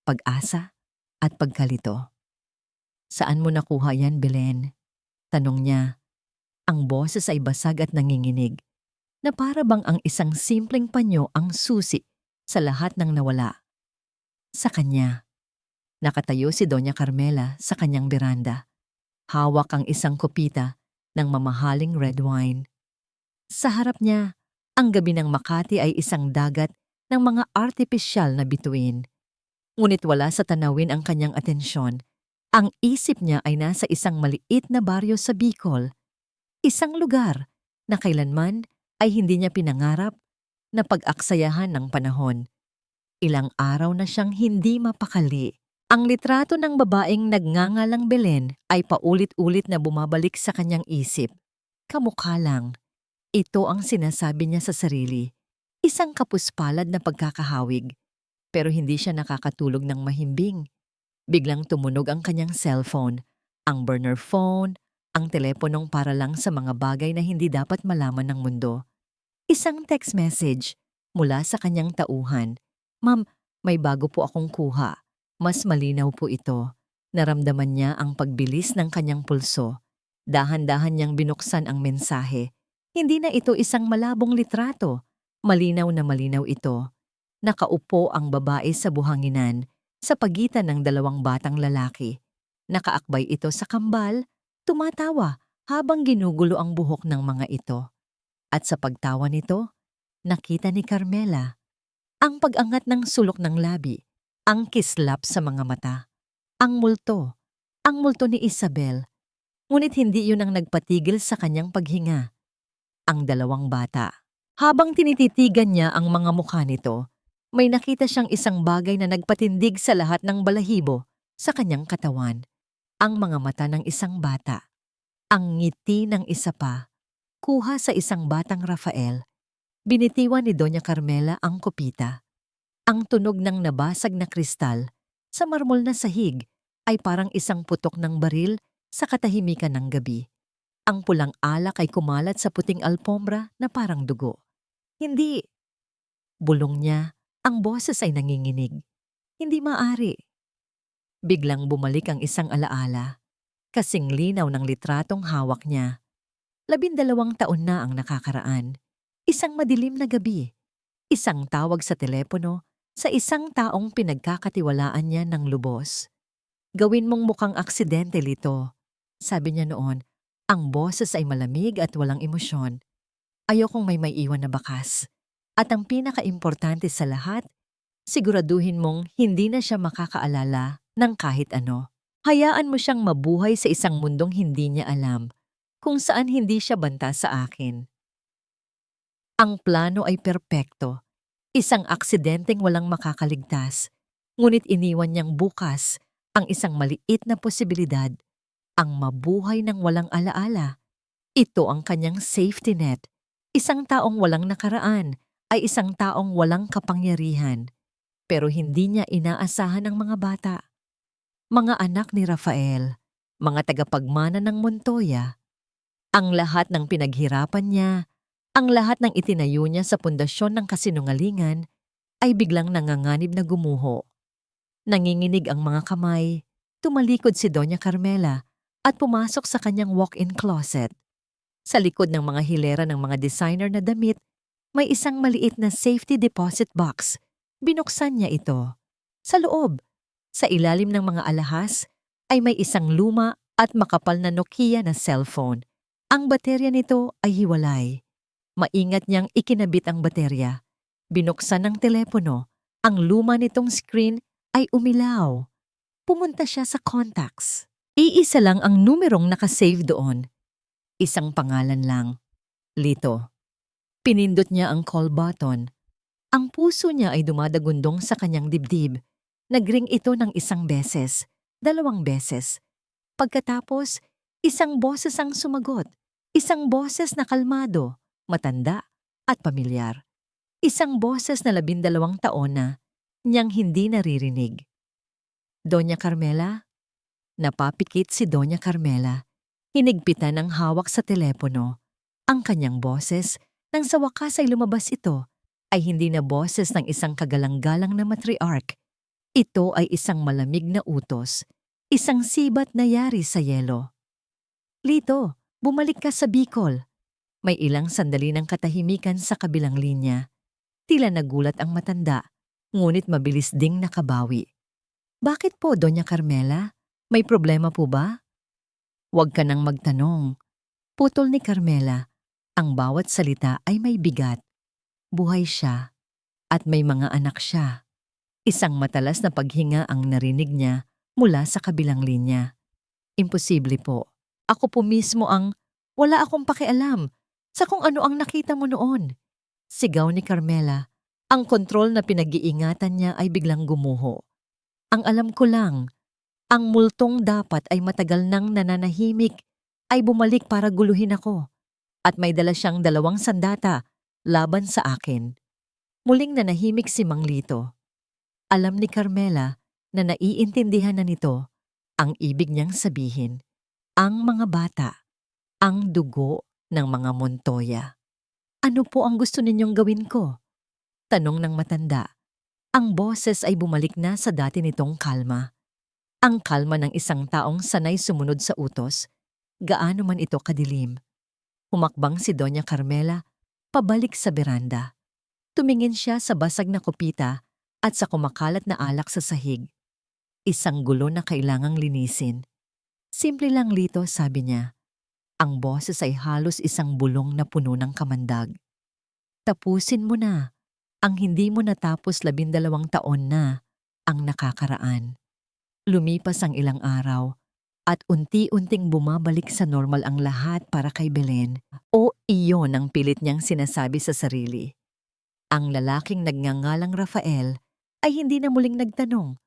pag-asa at pagkalito. Saan mo nakuha yan, Belen? Tanong niya. Ang boses ay basag at nanginginig, na para bang ang isang simpleng panyo ang susi sa lahat ng nawala. Sa kanya. Nakatayo si Doña Carmela sa kanyang beranda. Hawak ang isang kopita ng mamahaling red wine. Sa harap niya, ang gabi ng Makati ay isang dagat ng mga artipisyal na bituin. Ngunit wala sa tanawin ang kanyang atensyon. Ang isip niya ay nasa isang maliit na baryo sa Bicol. Isang lugar na kailanman ay hindi niya pinangarap na pag-aksayahan ng panahon. Ilang araw na siyang hindi mapakali. Ang litrato ng babaeng nagngangalang Belen ay paulit-ulit na bumabalik sa kanyang isip. Kamukha lang. Ito ang sinasabi niya sa sarili. Isang kapuspalad na pagkakahawig. Pero hindi siya nakakatulog ng mahimbing. Biglang tumunog ang kanyang cellphone, ang burner phone, ang teleponong para lang sa mga bagay na hindi dapat malaman ng mundo. Isang text message mula sa kanyang tauhan. Ma'am, may bago po akong kuha. Mas malinaw po ito. Naramdaman niya ang pagbilis ng kanyang pulso. Dahan-dahan niyang binuksan ang mensahe. Hindi na ito isang malabong litrato. Malinaw na malinaw ito. Nakaupo ang babae sa buhanginan sa pagitan ng dalawang batang lalaki. Nakaakbay ito sa kambal, tumatawa habang ginugulo ang buhok ng mga ito. At sa pagtawa nito, nakita ni Carmela ang pag-angat ng sulok ng labi, ang kislap sa mga mata, ang multo ni Isabel. Ngunit hindi yun ang nagpatigil sa kanyang paghinga. Ang dalawang bata. Habang tinititigan niya ang mga mukha nito, may nakita siyang isang bagay na nagpatindig sa lahat ng balahibo sa kanyang katawan. Ang mga mata ng isang bata. Ang ngiti ng isa pa. Kuha sa isang batang Rafael. Binitiwan ni Doña Carmela ang kopita. Ang tunog ng nabasag na kristal sa marmol na sahig ay parang isang putok ng baril sa katahimikan ng gabi. Ang pulang alak ay kumalat sa puting alpombra na parang dugo. Hindi. Bulong niya, ang boses ay nanginginig. Hindi maari. Biglang bumalik ang isang alaala. Kasing linaw ng litratong hawak niya. 12 taon na ang nakakaraan. Isang madilim na gabi. Isang tawag sa telepono sa isang taong pinagkakatiwalaan niya ng lubos. Gawin mong mukhang aksidente, Lito. Sabi niya noon, ang boses ay malamig at walang emosyon. Ayokong may maiiwan na bakas. At ang pinakaimportante sa lahat, siguraduhin mong hindi na siya makakaalala ng kahit ano. Hayaan mo siyang mabuhay sa isang mundong hindi niya alam, kung saan hindi siya banta sa akin. Ang plano ay perpekto. Isang aksidenteng walang makakaligtas. Ngunit iniwan niyang bukas ang isang maliit na posibilidad, ang mabuhay ng walang alaala. Ito ang kanyang safety net. Isang taong walang nakaraan ay isang taong walang kapangyarihan. Pero hindi niya inaasahan ang mga bata. Mga anak ni Rafael, mga tagapagmana ng Montoya. Ang lahat ng pinaghirapan niya, ang lahat ng itinayo niya sa pundasyon ng kasinungalingan ay biglang nanganganib na gumuho. Nanginginig ang mga kamay, tumalikod si Doña Carmela at pumasok sa kanyang walk-in closet. Sa likod ng mga hilera ng mga designer na damit, may isang maliit na safety deposit box. Binuksan niya ito. Sa loob, sa ilalim ng mga alahas, ay may isang luma at makapal na Nokia na cellphone. Ang baterya nito ay hiwalay. Maingat niyang ikinabit ang baterya. Binuksan ang telepono. Ang luma nitong screen ay umilaw. Pumunta siya sa contacts. Iisa lang ang numerong nakasave doon. Isang pangalan lang. Lito. Pinindot niya ang call button. Ang puso niya ay dumadagundong sa kanyang dibdib. Nagring ito ng isang beses, 2 beses. Pagkatapos, isang boses ang sumagot. Isang boses na kalmado, matanda, at pamilyar. Isang boses na 12 taon na, niyang hindi naririnig. Doña Carmela? Napapikit si Doña Carmela. Hinigpitan ng hawak sa telepono. Ang kanyang boses, nang sa wakas ay lumabas ito, ay hindi na boses ng isang kagalang-galang na matriarch. Ito ay isang malamig na utos, isang sibat na yari sa yelo. Lito, bumalik ka sa Bicol. May ilang sandali ng katahimikan sa kabilang linya. Tila nagulat ang matanda, ngunit mabilis ding nakabawi. Bakit po, Doña Carmela? May problema po ba? Huwag ka nang magtanong. Putol ni Carmela. Ang bawat salita ay may bigat. Buhay siya. At may mga anak siya. Isang matalas na paghinga ang narinig niya mula sa kabilang linya. Imposible po. Ako po mismo ang wala akong pakialam sa kung ano ang nakita mo noon. Sigaw ni Carmela. Ang kontrol na pinag-iingatan niya ay biglang gumuho. Ang alam ko lang, ang multong dapat ay matagal nang nananahimik ay bumalik para guluhin ako. at may dala siyang 2 sandata laban sa akin. Muling nanahimik si Mang Lito. Alam ni Carmela na naiintindihan na nito ang ibig niyang sabihin. Ang mga bata, ang dugo ng mga Montoya. Ano po ang gusto ninyong gawin ko? Tanong ng matanda. Ang boses ay bumalik na sa dati nitong kalma. Ang kalma ng isang taong sanay sumunod sa utos, gaano man ito kadilim. Humakbang si Doña Carmela pabalik sa beranda. Tumingin siya sa basag na kupita at sa kumakalat na alak sa sahig. Isang gulo na kailangang linisin. Simple lang, Lito, sabi niya. Ang boses ay halos isang bulong na puno ng kamandag. Tapusin mo na. Ang hindi mo natapos 12 taon na ang nakakaraan. Lumipas ang ilang araw at unti-unting bumabalik sa normal ang lahat para kay Belen. O iyon ang pilit niyang sinasabi sa sarili. Ang lalaking nagngangalang Rafael ay hindi na muling nagtanong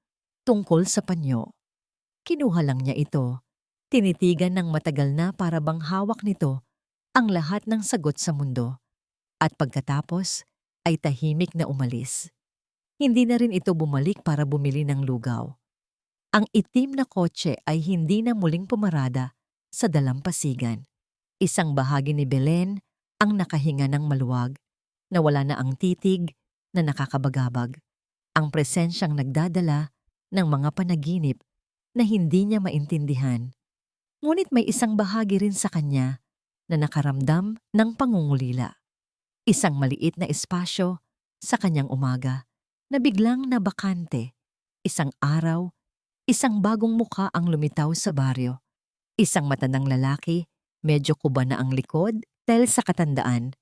tungkol sa panyo. Kinuha lang niya ito. Tinitigan ng matagal na para bang hawak nito ang lahat ng sagot sa mundo. At pagkatapos ay tahimik na umalis. Hindi na rin ito bumalik para bumili ng lugaw. Ang itim na kotse ay hindi na muling pumarada sa dalampasigan. Isang bahagi ni Belen ang nakahinga ng maluwag, na wala na ang titig na nakakabagabag. Ang presensyang nagdadala ng mga panaginip na hindi niya maintindihan. Ngunit may isang bahagi rin sa kanya na nakaramdam ng pangungulila. Isang maliit na espasyo sa kanyang umaga na biglang nabakante. Isang araw, isang bagong mukha ang lumitaw sa baryo. Isang matandang lalaki, medyo kuba na ang likod dahil sa katandaan.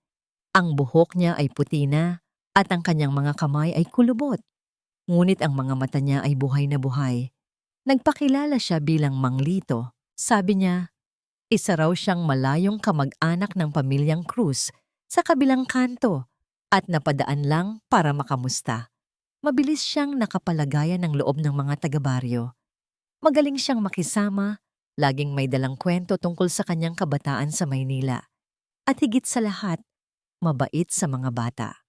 Ang buhok niya ay puti na at ang kanyang mga kamay ay kulubot. Ngunit ang mga mata niya ay buhay na buhay. Nagpakilala siya bilang Mang Lito. Sabi niya, isa raw siyang malayong kamag-anak ng pamilyang Cruz sa kabilang kanto at napadaan lang para makamusta. Mabilis siyang nakapalagayan ng loob ng mga taga-baryo. Magaling siyang makisama, laging may dalang kwento tungkol sa kanyang kabataan sa Maynila. At higit sa lahat, mabait sa mga bata.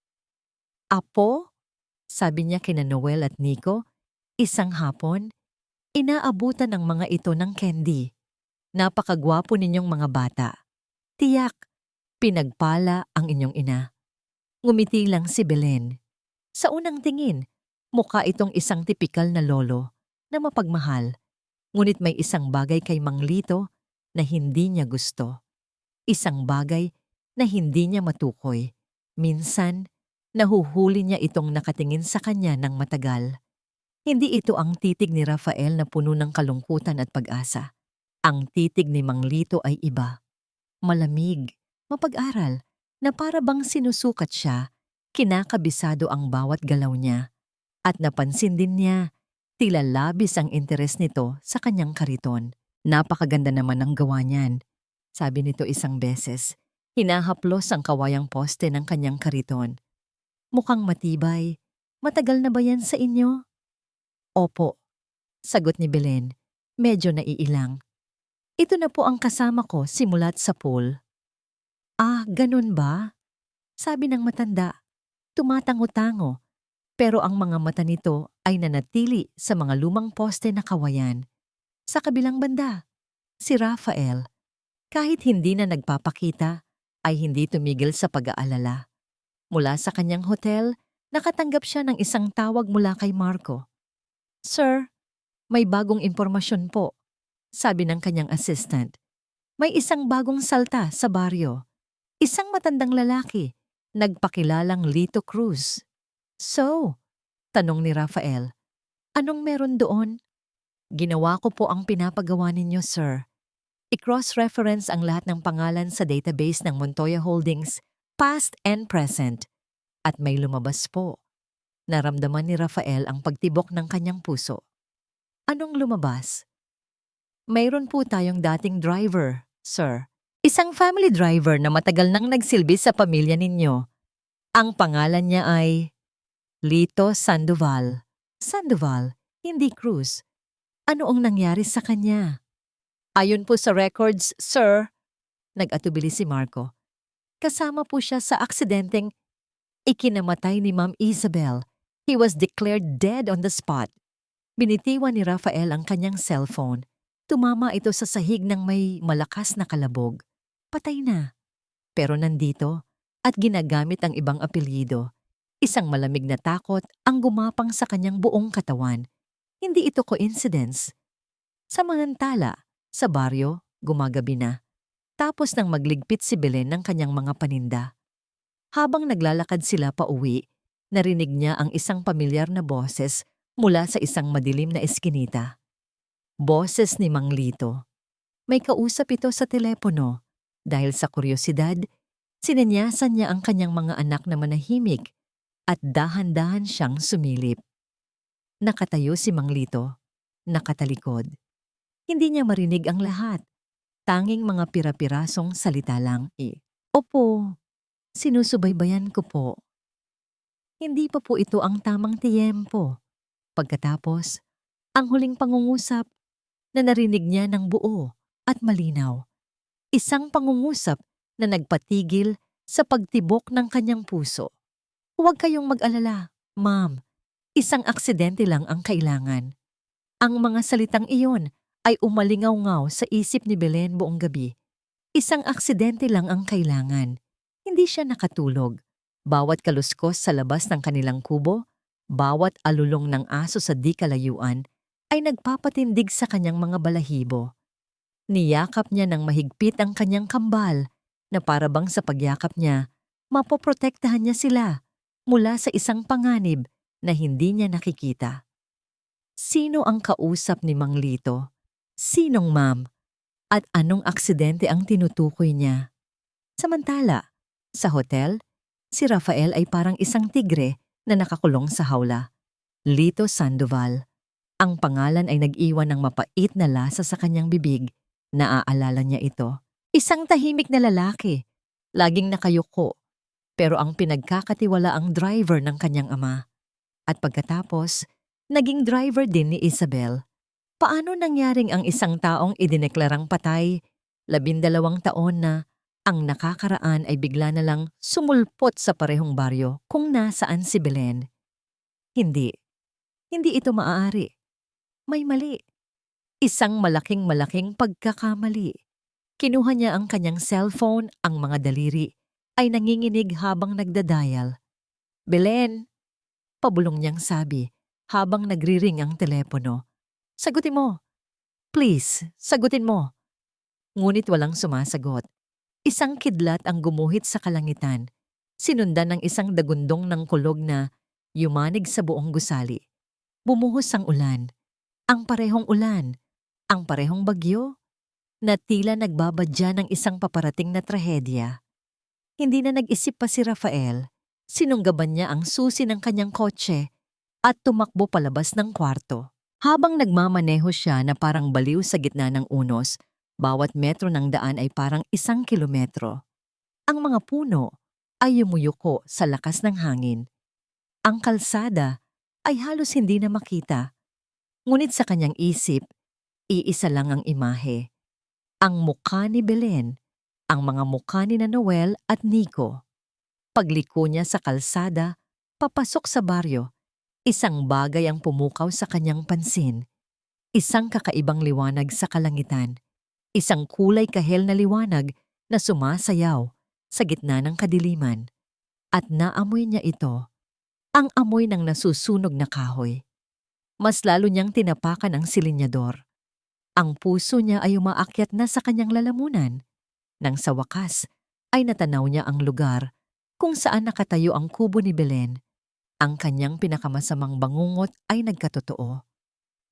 Apo, sabi niya kina Noel at Nico, isang hapon, inaabutan ng mga ito ng candy. Napakagwapo ninyong mga bata. Tiyak, pinagpala ang inyong ina. Ngumiti lang si Belen. Sa unang tingin, mukha itong isang tipikal na lolo na mapagmahal. Ngunit may isang bagay kay Mang Lito na hindi niya gusto. Isang bagay na hindi niya matukoy. Minsan, nahuhuli niya itong nakatingin sa kanya ng matagal. Hindi ito ang titig ni Rafael na puno ng kalungkutan at pag-asa. Ang titig ni Mang Lito ay iba. Malamig, mapag-aral, na para bang sinusukat siya, kinakabisado ang bawat galaw niya. At napansin din niya, tila labis ang interes nito sa kanyang kariton. Napakaganda naman ang gawa niyan, sabi nito isang beses. Hinahaplos ang kawayang poste ng kanyang kariton. Mukhang matibay. Matagal na ba yan sa inyo? Opo, sagot ni Belen. Medyo naiilang. Ito na po ang kasama ko simulat sa pool. Ah, ganun ba? Sabi ng matanda. Tumatango-tango. Pero ang mga mata nito ay nanatili sa mga lumang poste na kawayan. Sa kabilang banda, si Rafael, kahit hindi na nagpapakita, ay hindi tumigil sa pag-aalala. Mula sa kanyang hotel, nakatanggap siya ng isang tawag mula kay Marco. Sir, may bagong impormasyon po, sabi ng kanyang assistant. May isang bagong salta sa baryo. Isang matandang lalaki, nagpakilalang Lito Cruz. So, tanong ni Rafael, anong meron doon? Ginawa ko po ang pinapagawa ninyo, sir. I-cross-reference ang lahat ng pangalan sa database ng Montoya Holdings, past and present. At may lumabas po. Naramdaman ni Rafael ang pagtibok ng kanyang puso. Anong lumabas? Mayroon po tayong dating driver, sir. Isang family driver na matagal nang nagsilbi sa pamilya ninyo. Ang pangalan niya ay Lito Sandoval. Sandoval, hindi Cruz. Ano ang nangyari sa kanya? Ayon po sa records, sir, nag-atubili si Marco. Kasama po siya sa aksidenteng ikinamatay ni Ma'am Isabel. He was declared dead on the spot. Binitiwan ni Rafael ang kanyang cellphone. Tumama ito sa sahig ng may malakas na kalabog. Patay na. Pero nandito at ginagamit ang ibang apelyido. Isang malamig na takot ang gumapang sa kanyang buong katawan. Hindi ito coincidence. Samantala, sa baryo, gumagabi na. Tapos nang magligpit si Belen ng kanyang mga paninda. Habang naglalakad sila pauwi, narinig niya ang isang pamilyar na boses mula sa isang madilim na eskinita. Boses ni Mang Lito. May kausap ito sa telepono. Dahil sa kuryosidad, sinenyasan niya ang kanyang mga anak na manahimik at dahan-dahan siyang sumilip. Nakatayo si Mang Lito, nakatalikod. Hindi niya marinig ang lahat. Tanging mga pira-pirasong salita lang. Opo, sinusubaybayan ko po. Hindi pa po ito ang tamang tiyempo. Pagkatapos, ang huling pangungusap na narinig niya ng buo at malinaw. Isang pangungusap na nagpatigil sa pagtibok ng kanyang puso. Huwag kayong mag-alala, ma'am. Isang aksidente lang ang kailangan. Ang mga salitang iyon ay umalingaw-ngaw sa isip ni Belen buong gabi. Isang aksidente lang ang kailangan. Hindi siya nakatulog. Bawat kaluskos sa labas ng kanilang kubo, bawat alulong ng aso sa di kalayuan, ay nagpapatindig sa kanyang mga balahibo. Niyakap niya ng mahigpit ang kanyang kambal na parabang sa pagyakap niya, mapoprotektahan niya sila mula sa isang panganib na hindi niya nakikita. Sino ang kausap ni Mang Lito? Sinong ma'am? At anong aksidente ang tinutukoy niya? Samantala, sa hotel, si Rafael ay parang isang tigre na nakakulong sa hawla. Lito Sandoval. Ang pangalan ay nag-iwan ng mapait na lasa sa kanyang bibig. Naaalala niya ito. Isang tahimik na lalaki. Laging nakayuko. Pero ang pinagkakatiwala ang driver ng kanyang ama. At pagkatapos, naging driver din ni Isabel. Paano nangyaring ang isang taong idineklarang patay, 12 taon na, ang nakakaraan ay bigla na lang sumulpot sa parehong baryo kung nasaan si Belen? Hindi. Hindi ito maaari. May mali. Isang malaking pagkakamali. Kinuha niya ang kanyang cellphone, ang mga daliri ay nanginginig habang nagdadial. Belen, pabulong niyang sabi habang nagriring ang telepono. Sagutin mo. Please, sagutin mo. Ngunit walang sumasagot. Isang kidlat ang gumuhit sa kalangitan, sinundan ng isang dagundong ng kulog na yumanig sa buong gusali. Bumuhos ang ulan. Ang parehong ulan. Ang parehong bagyo. Na tila nagbabadya ng isang paparating na trahedya. Hindi na nag-isip pa si Rafael. Sinunggaban niya ang susi ng kanyang kotse at tumakbo palabas ng kwarto. Habang nagmamaneho siya na parang baliw sa gitna ng unos, bawat metro ng daan ay parang 1 kilometro. Ang mga puno ay yumuyuko sa lakas ng hangin. Ang kalsada ay halos hindi na makita. Ngunit sa kanyang isip, iisa lang ang imahe. Ang mukha ni Belen, ang mga mukha ni Noel at Nico. Pagliko niya sa kalsada, papasok sa baryo, isang bagay ang pumukaw sa kanyang pansin. Isang kakaibang liwanag sa kalangitan. Isang kulay kahel na liwanag na sumasayaw sa gitna ng kadiliman. At naamoy niya ito, ang amoy ng nasusunog na kahoy. Mas lalo niyang tinapakan ang silinyador. Ang puso niya ay umaakyat na sa kanyang lalamunan. Nang sa wakas ay natanaw niya ang lugar kung saan nakatayo ang kubo ni Belen. Ang kanyang pinakamasamang bangungot ay nagkatotoo.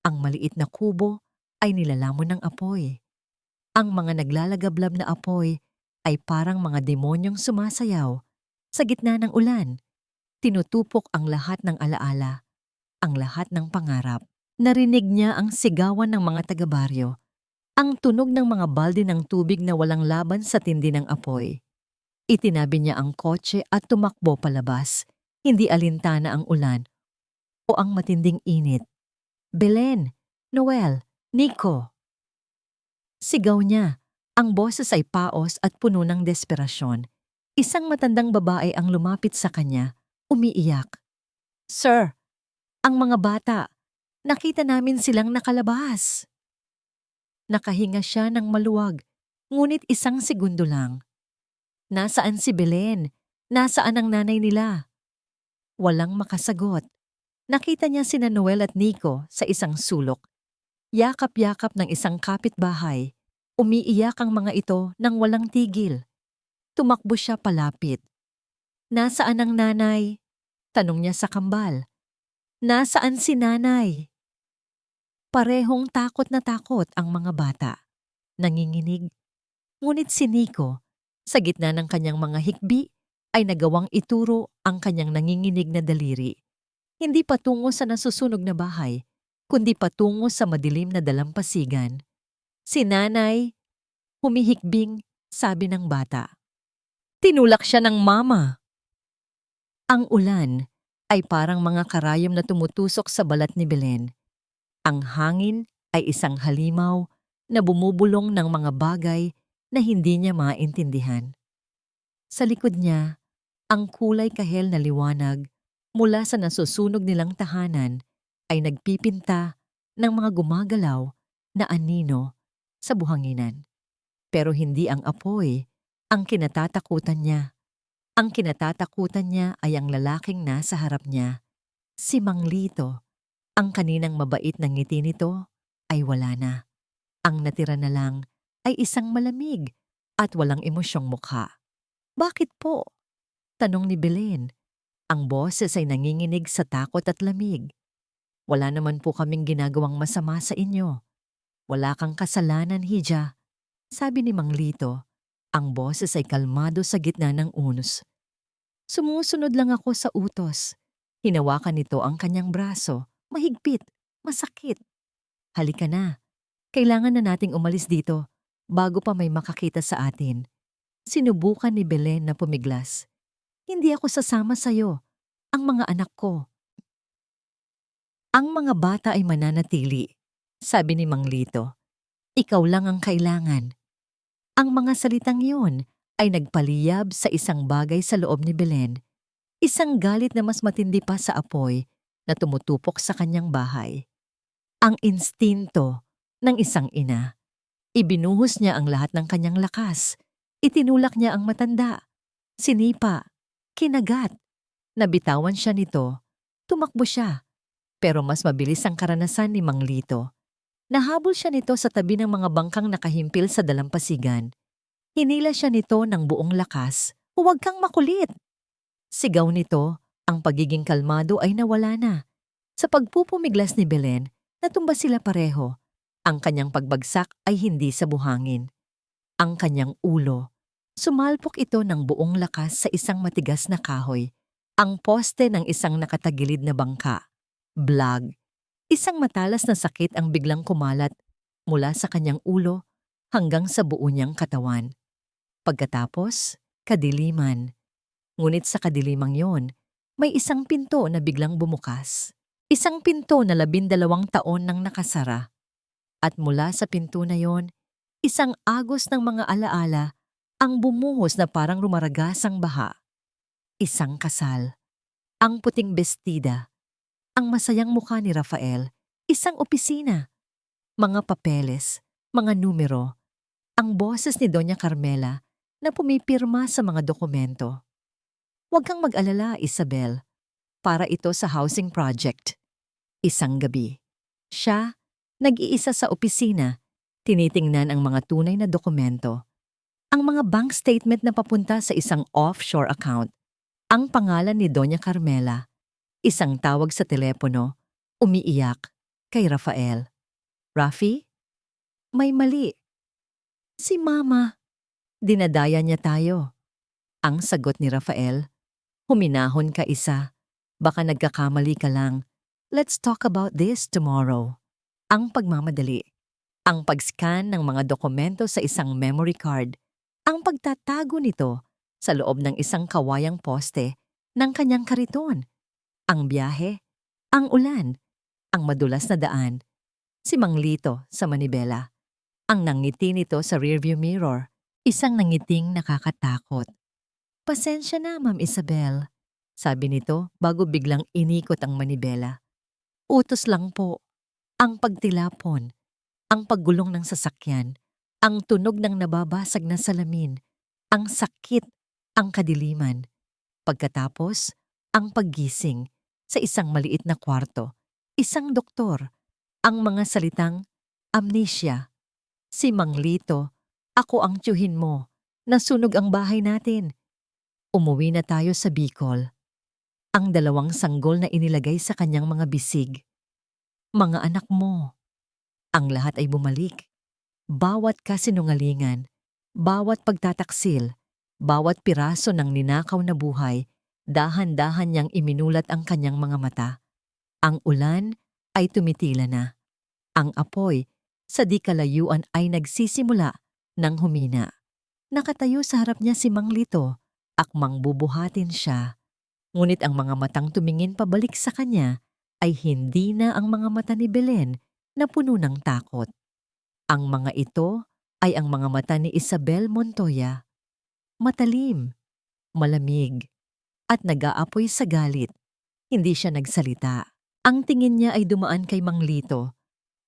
Ang maliit na kubo ay nilalamon ng apoy. Ang mga naglalagablab na apoy ay parang mga demonyong sumasayaw. Sa gitna ng ulan, tinutupok ang lahat ng alaala, ang lahat ng pangarap. Narinig niya ang sigawan ng mga taga-baryo, ang tunog ng mga balde ng tubig na walang laban sa tindi ng apoy. Itinabi niya ang kotse at tumakbo palabas. Hindi alintana ang ulan o ang matinding init. Belen, Noel, Nico. Sigaw niya. Ang boses ay paos at puno ng desperasyon. Isang matandang babae ang lumapit sa kanya, umiiyak. Sir, ang mga bata, nakita namin silang nakalabas. Nakahinga siya ng maluwag, ngunit isang segundo lang. Nasaan si Belen? Nasaan ang nanay nila? Walang makasagot. Nakita niya sina Noel at Nico sa isang sulok. Yakap-yakap ng isang kapitbahay. Umiiyak ang mga ito nang walang tigil. Tumakbo siya palapit. Nasaan ang nanay? Tanong niya sa kambal. Nasaan si nanay? Parehong takot na takot ang mga bata. Nanginginig. Ngunit si Nico, sa gitna ng kanyang mga hikbi, ay nagawang ituro ang kanyang nanginginig na daliri. Hindi patungo sa nasusunog na bahay, kundi patungo sa madilim na dalampasigan. Si nanay, humihikbing, sabi ng bata. Tinulak siya ng mama. Ang ulan ay parang mga karayom na tumutusok sa balat ni Belen. Ang hangin ay isang halimaw na bumubulong ng mga bagay na hindi niya maintindihan. Sa likod niya, ang kulay kahel na liwanag mula sa nasusunog nilang tahanan ay nagpipinta ng mga gumagalaw na anino sa buhanginan. Pero hindi ang apoy ang kinatatakutan niya. Ang kinatatakutan niya ay ang lalaking nasa harap niya, si Mang Lito. Ang kaninang mabait na ngiti nito ay wala na. Ang natira na lang ay isang malamig at walang emosyong mukha. Bakit po? Tanong ni Belen. Ang boses ay nanginginig sa takot at lamig. Wala naman po kaming ginagawang masama sa inyo. Wala kang kasalanan, Hija. Sabi ni Mang Lito. Ang boses ay kalmado sa gitna ng unos. Sumusunod lang ako sa utos. Hinawakan nito ang kanyang braso. Mahigpit, masakit. Halika na. Kailangan na nating umalis dito bago pa may makakita sa atin. Sinubukan ni Belen na pumiglas. Hindi ako sasama sa'yo. Ang mga anak ko. Ang mga bata ay mananatili, sabi ni Mang Lito. Ikaw lang ang kailangan. Ang mga salitang iyon ay nagpaliyab sa isang bagay sa loob ni Belen. Isang galit na mas matindi pa sa apoy na tumutupok sa kanyang bahay. Ang instinto ng isang ina. Ibinuhos niya ang lahat ng kanyang lakas. Itinulak niya ang matanda. Sinipa. Kinagat. Nabitawan siya nito. Tumakbo siya. Pero mas mabilis ang karanasan ni Mang Lito. Nahabol siya nito sa tabi ng mga bangkang nakahimpil sa dalampasigan. Hinila siya nito ng buong lakas. Huwag kang makulit. Sigaw nito, ang pagiging kalmado ay nawala na. Sa pagpupumiglas ni Belen, natumba sila pareho. Ang kanyang pagbagsak ay hindi sa buhangin. Ang kanyang ulo. Sumalpok ito ng buong lakas sa isang matigas na kahoy. Ang poste ng isang nakatagilid na bangka. Blag. Isang matalas na sakit ang biglang kumalat mula sa kanyang ulo hanggang sa buo niyang katawan. Pagkatapos, kadiliman. Ngunit sa kadilimang yon, may isang pinto na biglang bumukas. Isang pinto na 12 taon nang nakasara. At mula sa pinto na yon, isang agos ng mga alaala ang bumuhos na parang rumaragasang baha. Isang kasal. Ang puting bestida. Ang masayang mukha ni Rafael. Isang opisina. Mga papeles, mga numero. Ang boses ni Doña Carmela na pumipirma sa mga dokumento. Huwag kang mag-alala, Isabel. Para ito sa housing project. Isang gabi. Siya, nag-iisa sa opisina, tinitingnan ang mga tunay na dokumento. Ang mga bank statement na papunta sa isang offshore account. Ang pangalan ni Doña Carmela. Isang tawag sa telepono, umiiyak, kay Rafael. Rafi? May mali. Si Mama. Dinadaya niya tayo. Ang sagot ni Rafael, huminahon ka isa. Baka nagkakamali ka lang. Let's talk about this tomorrow. Ang pagmamadali. Ang pag-scan ng mga dokumento sa isang memory card. Ang pagtatago nito sa loob ng isang kawayang poste ng kanyang kariton. Ang biyahe, ang ulan, ang madulas na daan. Si Mang Lito sa manibela. Ang nangiti nito sa rearview mirror, isang nangiting nakakatakot. Pasensya na, Ma'am Isabel, sabi nito bago biglang inikot ang manibela. Utos lang po. Ang pagtilapon, ang paggulong ng sasakyan, ang tunog ng nababasag na salamin, ang sakit, ang kadiliman. Pagkatapos, ang paggising sa isang maliit na kwarto, isang doktor, ang mga salitang amnesia. Si Mang Lito, ako ang tiyuhin mo. Nasunog ang bahay natin. Umuwi na tayo sa Bicol. Ang dalawang sanggol na inilagay sa kanyang mga bisig. Mga anak mo. Ang lahat ay bumalik. Bawat kasinungalingan, bawat pagtataksil, bawat piraso ng ninakaw na buhay, dahan-dahan niyang iminulat ang kanyang mga mata. Ang ulan ay tumitila na. Ang apoy sa di kalayuan ay nagsisimula ng humina. Nakatayo sa harap niya si Mang Lito, akmang bubuhatin siya. Ngunit ang mga matang tumingin pabalik sa kanya ay hindi na ang mga mata ni Belen na puno ng takot. Ang mga ito ay ang mga mata ni Isabel Montoya. Matalim, malamig, at nag-aapoy sa galit. Hindi siya nagsalita. Ang tingin niya ay dumaan kay Mang Lito.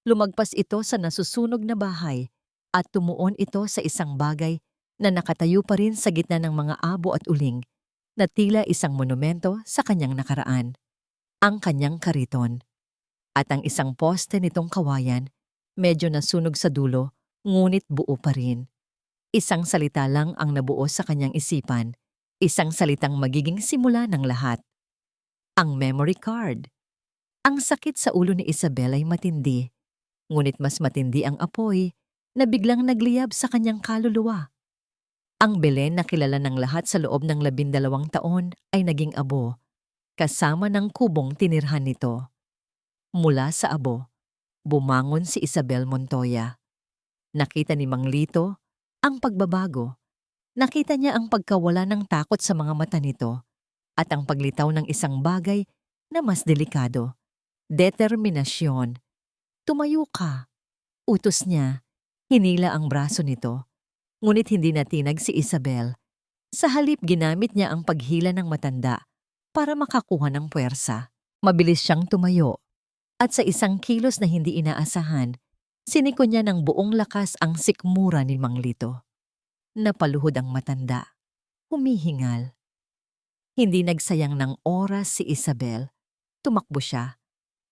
Lumagpas ito sa nasusunog na bahay at tumuon ito sa isang bagay na nakatayo pa rin sa gitna ng mga abo at uling na tila isang monumento sa kanyang nakaraan. Ang kanyang kariton. At ang isang poste nitong kawayan, medyo nasunog sa dulo, ngunit buo pa rin. Isang salita lang ang nabuo sa kanyang isipan, isang salitang magiging simula ng lahat. Ang memory card. Ang sakit sa ulo ni Isabel ay matindi, ngunit mas matindi ang apoy na biglang nagliyab sa kanyang kaluluwa. Ang Belen na kilala ng lahat sa loob ng 12 taon ay naging abo, kasama ng kubong tinirhan nito. Mula sa abo, bumangon si Isabel Montoya. Nakita ni Mang Lito ang pagbabago. Nakita niya ang pagkawala ng takot sa mga mata nito at ang paglitaw ng isang bagay na mas delikado. Determinasyon. Tumayo ka. Utos niya. Hinila ang braso nito. Ngunit hindi natinag si Isabel. Sa halip ginamit niya ang paghila ng matanda para makakuha ng puwersa. Mabilis siyang tumayo. At sa isang kilos na hindi inaasahan, siniko niya ng buong lakas ang sikmura ni Mang Lito. Napaluhod ang matanda. Humihingal. Hindi nagsayang ng oras si Isabel. Tumakbo siya.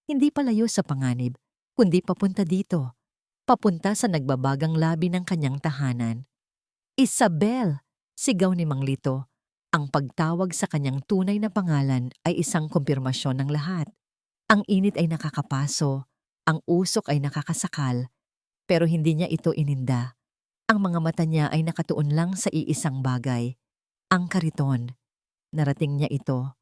Hindi palayo sa panganib, kundi papunta dito. Papunta sa nagbabagang labi ng kanyang tahanan. Isabel! Sigaw ni Mang Lito. Ang pagtawag sa kanyang tunay na pangalan ay isang kumpirmasyon ng lahat. Ang init ay nakakapaso, ang usok ay nakakasakal, pero hindi niya ito ininda. Ang mga mata niya ay nakatuon lang sa iisang bagay, ang kariton. Narating niya ito.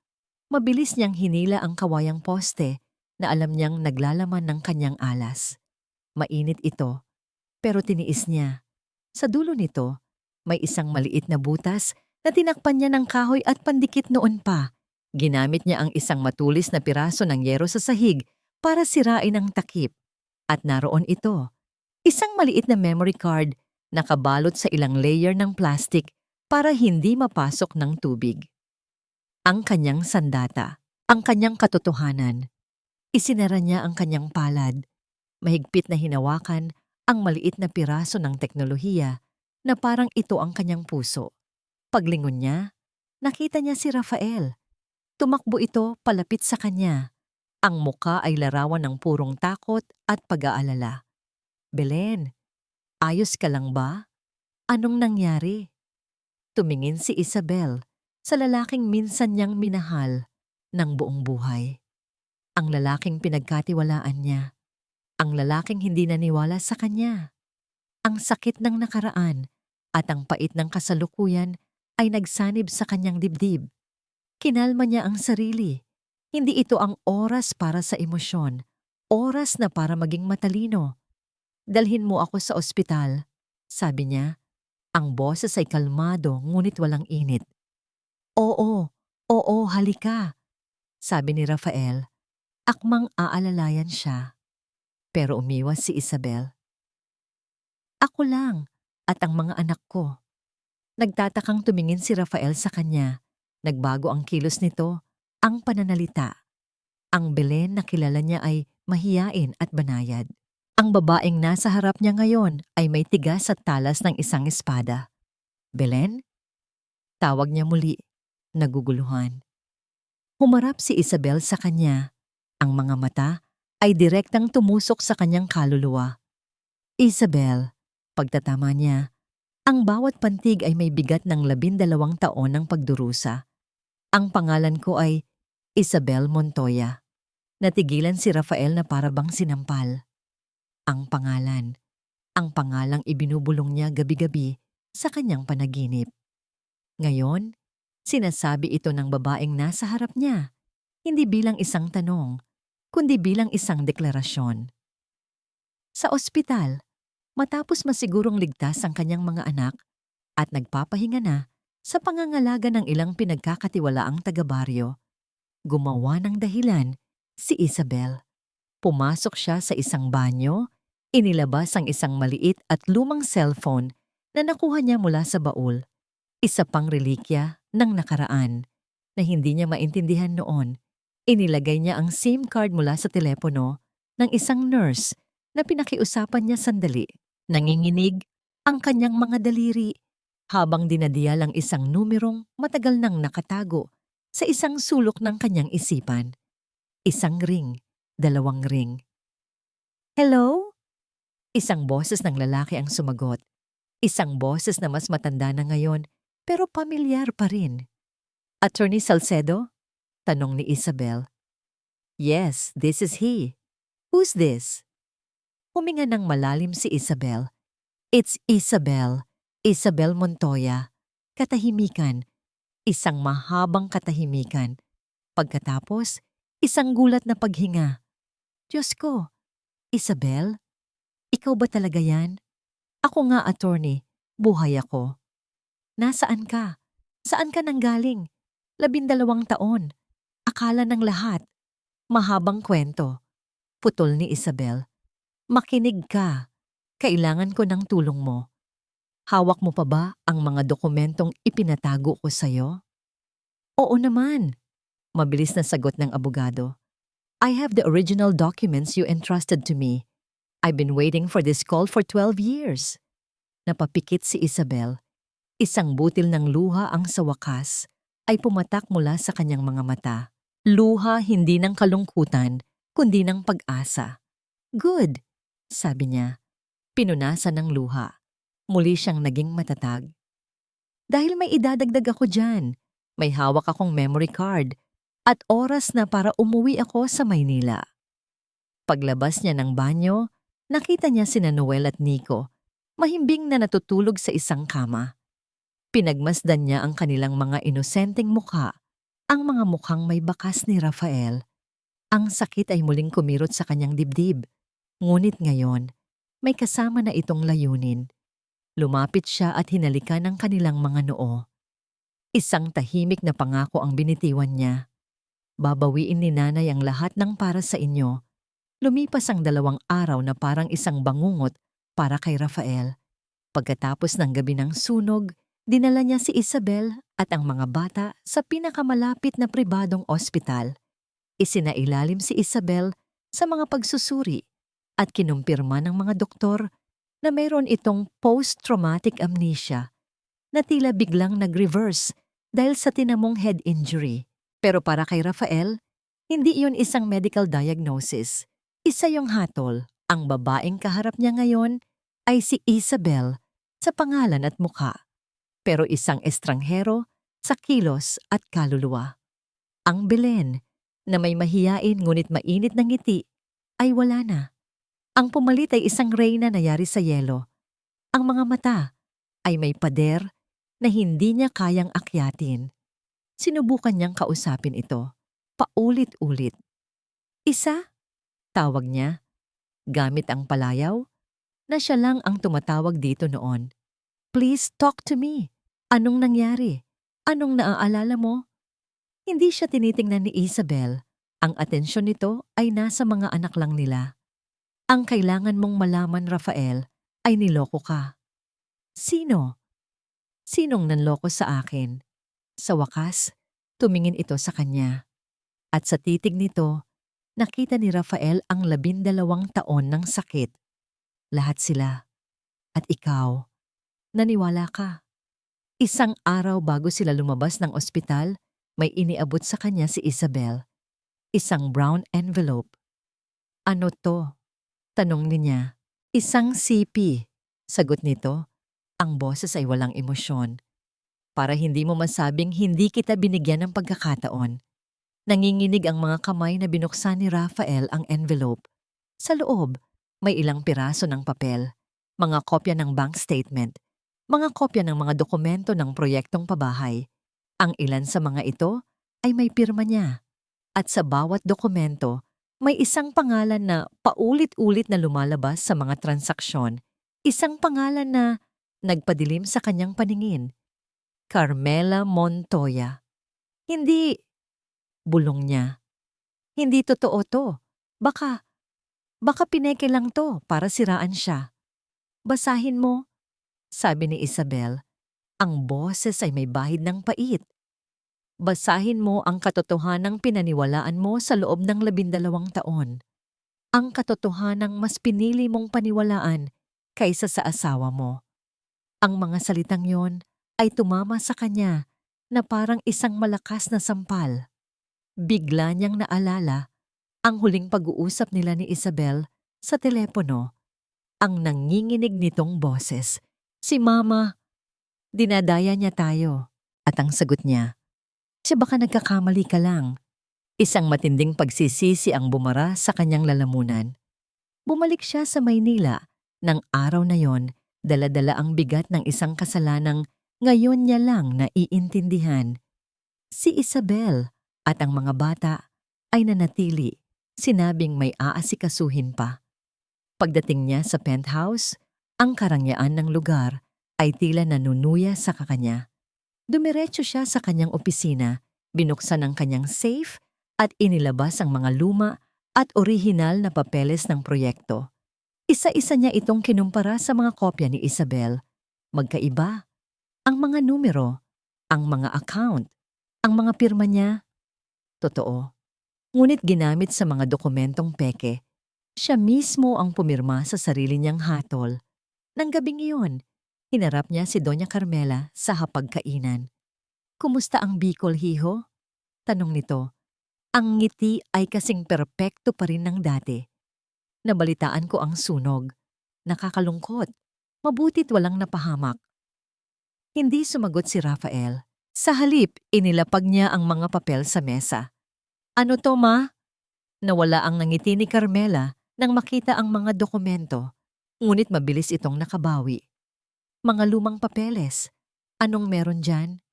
Mabilis niyang hinila ang kawayang poste na alam niyang naglalaman ng kanyang alas. Mainit ito, pero tiniis niya. Sa dulo nito, may isang maliit na butas na tinakpan niya ng kahoy at pandikit noon pa. Ginamit niya ang isang matulis na piraso ng yero sa sahig para sirain ang takip. At naroon ito, isang maliit na memory card na kabalot sa ilang layer ng plastic para hindi mapasok ng tubig. Ang kanyang sandata, ang kanyang katotohanan. Isinara niya ang kanyang palad. Mahigpit na hinawakan ang maliit na piraso ng teknolohiya na parang ito ang kanyang puso. Paglingon niya, nakita niya si Rafael. Tumakbo ito palapit sa kanya. Ang muka ay larawan ng purong takot at pag-aalala. Belen, ayos ka lang ba? Anong nangyari? Tumingin si Isabel sa lalaking minsan niyang minahal ng buong buhay. Ang lalaking pinagkatiwalaan niya. Ang lalaking hindi naniwala sa kanya. Ang sakit ng nakaraan at ang pait ng kasalukuyan ay nagsanib sa kanyang dibdib. Kinalma niya ang sarili. Hindi ito ang oras para sa emosyon. Oras na para maging matalino. Dalhin mo ako sa ospital, sabi niya. Ang boses ay kalmado ngunit walang init. Oo, halika, sabi ni Rafael. Akmang aalalayan siya. Pero umiwas si Isabel. Ako lang at ang mga anak ko. Nagtatakang tumingin si Rafael sa kanya. Nagbago ang kilos nito, ang pananalita. Ang Belen na kilala niya ay mahiyain at banayad. Ang babaeng nasa harap niya ngayon ay may tigas at talas ng isang espada. Belen? Tawag niya muli, naguguluhan. Humarap si Isabel sa kanya. Ang mga mata ay direktang tumusok sa kanyang kaluluwa. Isabel, pagtatama niya, ang bawat pantig ay may bigat ng 12 taon ng pagdurusa. Ang pangalan ko ay Isabel Montoya. Natigilan si Rafael na parabang sinampal. Ang pangalang ibinubulong niya gabi-gabi sa kanyang panaginip. Ngayon, sinasabi ito ng babaeng nasa harap niya, hindi bilang isang tanong, kundi bilang isang deklarasyon. Sa ospital, matapos masigurong ligtas ang kanyang mga anak at nagpapahinga na sa pangangalaga ng ilang pinagkakatiwalaang taga-baryo, gumawa ng dahilan si Isabel. Pumasok siya sa isang banyo, inilabas ang isang maliit at lumang cellphone na nakuha niya mula sa baul. Isa pang relikya ng nakaraan na hindi niya maintindihan noon. Inilagay niya ang SIM card mula sa telepono ng isang nurse na pinakiusapan niya sandali. Nanginginig ang kanyang mga daliri habang dinadial ang isang numerong matagal nang nakatago sa isang sulok ng kanyang isipan. Isang ring, 2 ring. Hello? Isang boses ng lalaki ang sumagot. Isang boses na mas matanda na ngayon pero pamilyar pa rin. Attorney Salcedo? Tanong ni Isabel. Yes, this is he. Who's this? Huminga ng malalim si Isabel. It's Isabel. Isabel Montoya. Katahimikan. Isang mahabang katahimikan. Pagkatapos, isang gulat na paghinga. Diyos ko, Isabel? Ikaw ba talaga yan? Ako nga, attorney. Buhay ako. Nasaan ka? Saan ka nanggaling? 12 taon. Akala ng lahat. Mahabang kwento. Putol ni Isabel. Makinig ka. Kailangan ko ng tulong mo. Hawak mo pa ba ang mga dokumentong ipinatago ko sa'yo? Oo naman. Mabilis na sagot ng abogado. I have the original documents you entrusted to me. I've been waiting for this call for 12 years. Napapikit si Isabel. Isang butil ng luha ang sa wakas ay pumatak mula sa kanyang mga mata. Luha hindi ng kalungkutan, kundi ng pag-asa. Good, sabi niya. Pinunasan ng luha. Muli siyang naging matatag. Dahil may idadagdag ako dyan, may hawak akong memory card at oras na para umuwi ako sa Maynila. Paglabas niya ng banyo, nakita niya sina Noel at Nico, mahimbing na natutulog sa isang kama. Pinagmasdan niya ang kanilang mga inosenteng mukha, ang mga mukhang may bakas ni Rafael. Ang sakit ay muling kumirot sa kanyang dibdib. Ngunit ngayon, may kasama na itong layunin. Lumapit siya at hinalikan ang kanilang mga noo. Isang tahimik na pangako ang binitiwan niya. Babawiin ni nanay ang lahat ng para sa inyo. Lumipas ang 2 araw na parang isang bangungot para kay Rafael. Pagkatapos ng gabi ng sunog, dinala niya si Isabel at ang mga bata sa pinakamalapit na pribadong ospital. Isinailalim si Isabel sa mga pagsusuri at kinumpirma ng mga doktor na mayroon itong post-traumatic amnesia na tila biglang nag-reverse dahil sa tinamong head injury. Pero para kay Rafael, hindi iyon isang medical diagnosis. Isa yung hatol. Ang babaeng kaharap niya ngayon ay si Isabel sa pangalan at mukha, pero isang estranghero sa kilos at kaluluwa. Ang Belen, na may mahiyain ngunit mainit na ngiti, ay wala na. Ang pumalit ay isang reyna na yari sa yelo. Ang mga mata ay may pader na hindi niya kayang akyatin. Sinubukan niyang kausapin ito, paulit-ulit. Isa, tawag niya, gamit ang palayaw, na siya lang ang tumatawag dito noon. Please talk to me. Anong nangyari? Anong naaalala mo? Hindi siya tinitingnan ni Isabel. Ang atensyon nito ay nasa mga anak lang nila. Ang kailangan mong malaman, Rafael, ay niloko ka. Sino? Sinong nanloko sa akin? Sa wakas, tumingin ito sa kanya. At sa titig nito, nakita ni Rafael ang 12 taon ng sakit. Lahat sila. At ikaw, naniwala ka. Isang araw bago sila lumabas ng ospital, may iniabot sa kanya si Isabel. Isang brown envelope. Ano to? Tanong niya. Isang CP. Sagot nito, ang boses ay walang emosyon. Para hindi mo masabing hindi kita binigyan ng pagkakataon. Nanginginig ang mga kamay na binuksan ni Rafael ang envelope. Sa loob, may ilang piraso ng papel, mga kopya ng bank statement, mga kopya ng mga dokumento ng proyektong pabahay. Ang ilan sa mga ito ay may pirma niya. At sa bawat dokumento, may isang pangalan na paulit-ulit na lumalabas sa mga transaksyon. Isang pangalan na nagpadilim sa kanyang paningin. Carmela Montoya. Hindi, bulong niya. Hindi totoo to. Baka pineke lang to para siraan siya. Basahin mo, sabi ni Isabel. Ang boses ay may bahid ng pait. Basahin mo ang katotohanang pinaniwalaan mo sa loob ng 12 taon. Ang katotohanang mas pinili mong paniwalaan kaysa sa asawa mo. Ang mga salitang yon ay tumama sa kanya na parang isang malakas na sampal. Bigla niyang naalala ang huling pag-uusap nila ni Isabel sa telepono. Ang nanginginig nitong boses. Si Mama. Dinadaya niya tayo. At ang sagot niya, siya baka nagkakamali ka lang. Isang matinding pagsisisi ang bumara sa kanyang lalamunan. Bumalik siya sa Maynila ng araw na yon, dala-dala ang bigat ng isang kasalanang ngayon niya lang naiintindihan. Si Isabel at ang mga bata ay nanatili, sinabing may aasikasuhin pa. Pagdating niya sa penthouse, ang karangyaan ng lugar ay tila nanunuya sa kakanya. Dumiretso siya sa kanyang opisina, binuksan ang kanyang safe at inilabas ang mga luma at orihinal na papeles ng proyekto. Isa-isa niya itong kinumpara sa mga kopya ni Isabel. Magkaiba. Ang mga numero, ang mga account, ang mga pirma niya. Totoo. Ngunit ginamit sa mga dokumentong peke. Siya mismo ang pumirma sa sarili niyang hatol. Nang gabing iyon, hinarap niya si Doña Carmela sa hapagkainan. Kumusta ang Bicol, hiho? Tanong nito. Ang ngiti ay kasing perpekto pa rin ng dati. Nabalitaan ko ang sunog. Nakakalungkot. Mabuti't walang napahamak. Hindi sumagot si Rafael. Sa halip, inilapag niya ang mga papel sa mesa. Ano to, Ma? Nawala ang nangiti ni Carmela nang makita ang mga dokumento. Ngunit mabilis itong nakabawi. Mga lumang papeles. Anong meron dyan?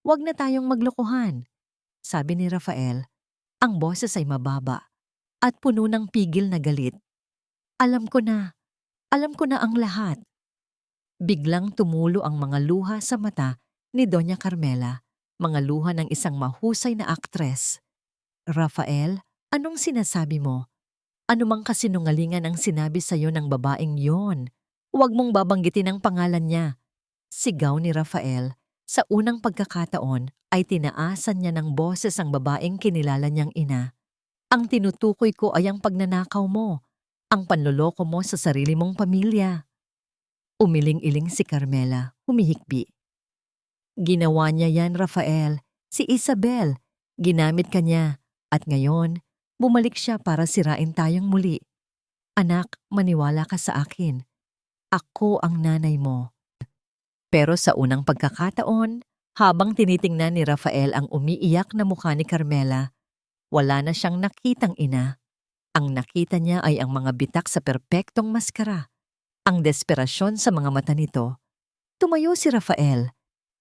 Huwag na tayong maglokohan, sabi ni Rafael. Ang boses ay mababa at puno ng pigil na galit. Alam ko na ang lahat. Biglang tumulo ang mga luha sa mata ni Doña Carmela, mga luha ng isang mahusay na aktres. Rafael, anong sinasabi mo? Ano mang kasinungalingan ang sinabi sa'yo ng babaeng yon? Huwag mong babanggitin ang pangalan niya. Sigaw ni Rafael. Sa unang pagkakataon ay tinaasan niya ng boses ang babaeng kinilala niyang ina. Ang tinutukoy ko ay ang pagnanakaw mo, ang panloloko mo sa sarili mong pamilya. Umiling-iling si Carmela, humihikbi. Ginawa niya yan, Rafael. Si Isabel, ginamit ka niya. At ngayon, bumalik siya para sirain tayong muli. Anak, maniwala ka sa akin. Ako ang nanay mo. Pero sa unang pagkakataon, habang tinitingnan ni Rafael ang umiiyak na mukha ni Carmela, wala na siyang nakitang ina. Ang nakita niya ay ang mga bitak sa perpektong maskara. Ang desperasyon sa mga mata nito. Tumayo si Rafael.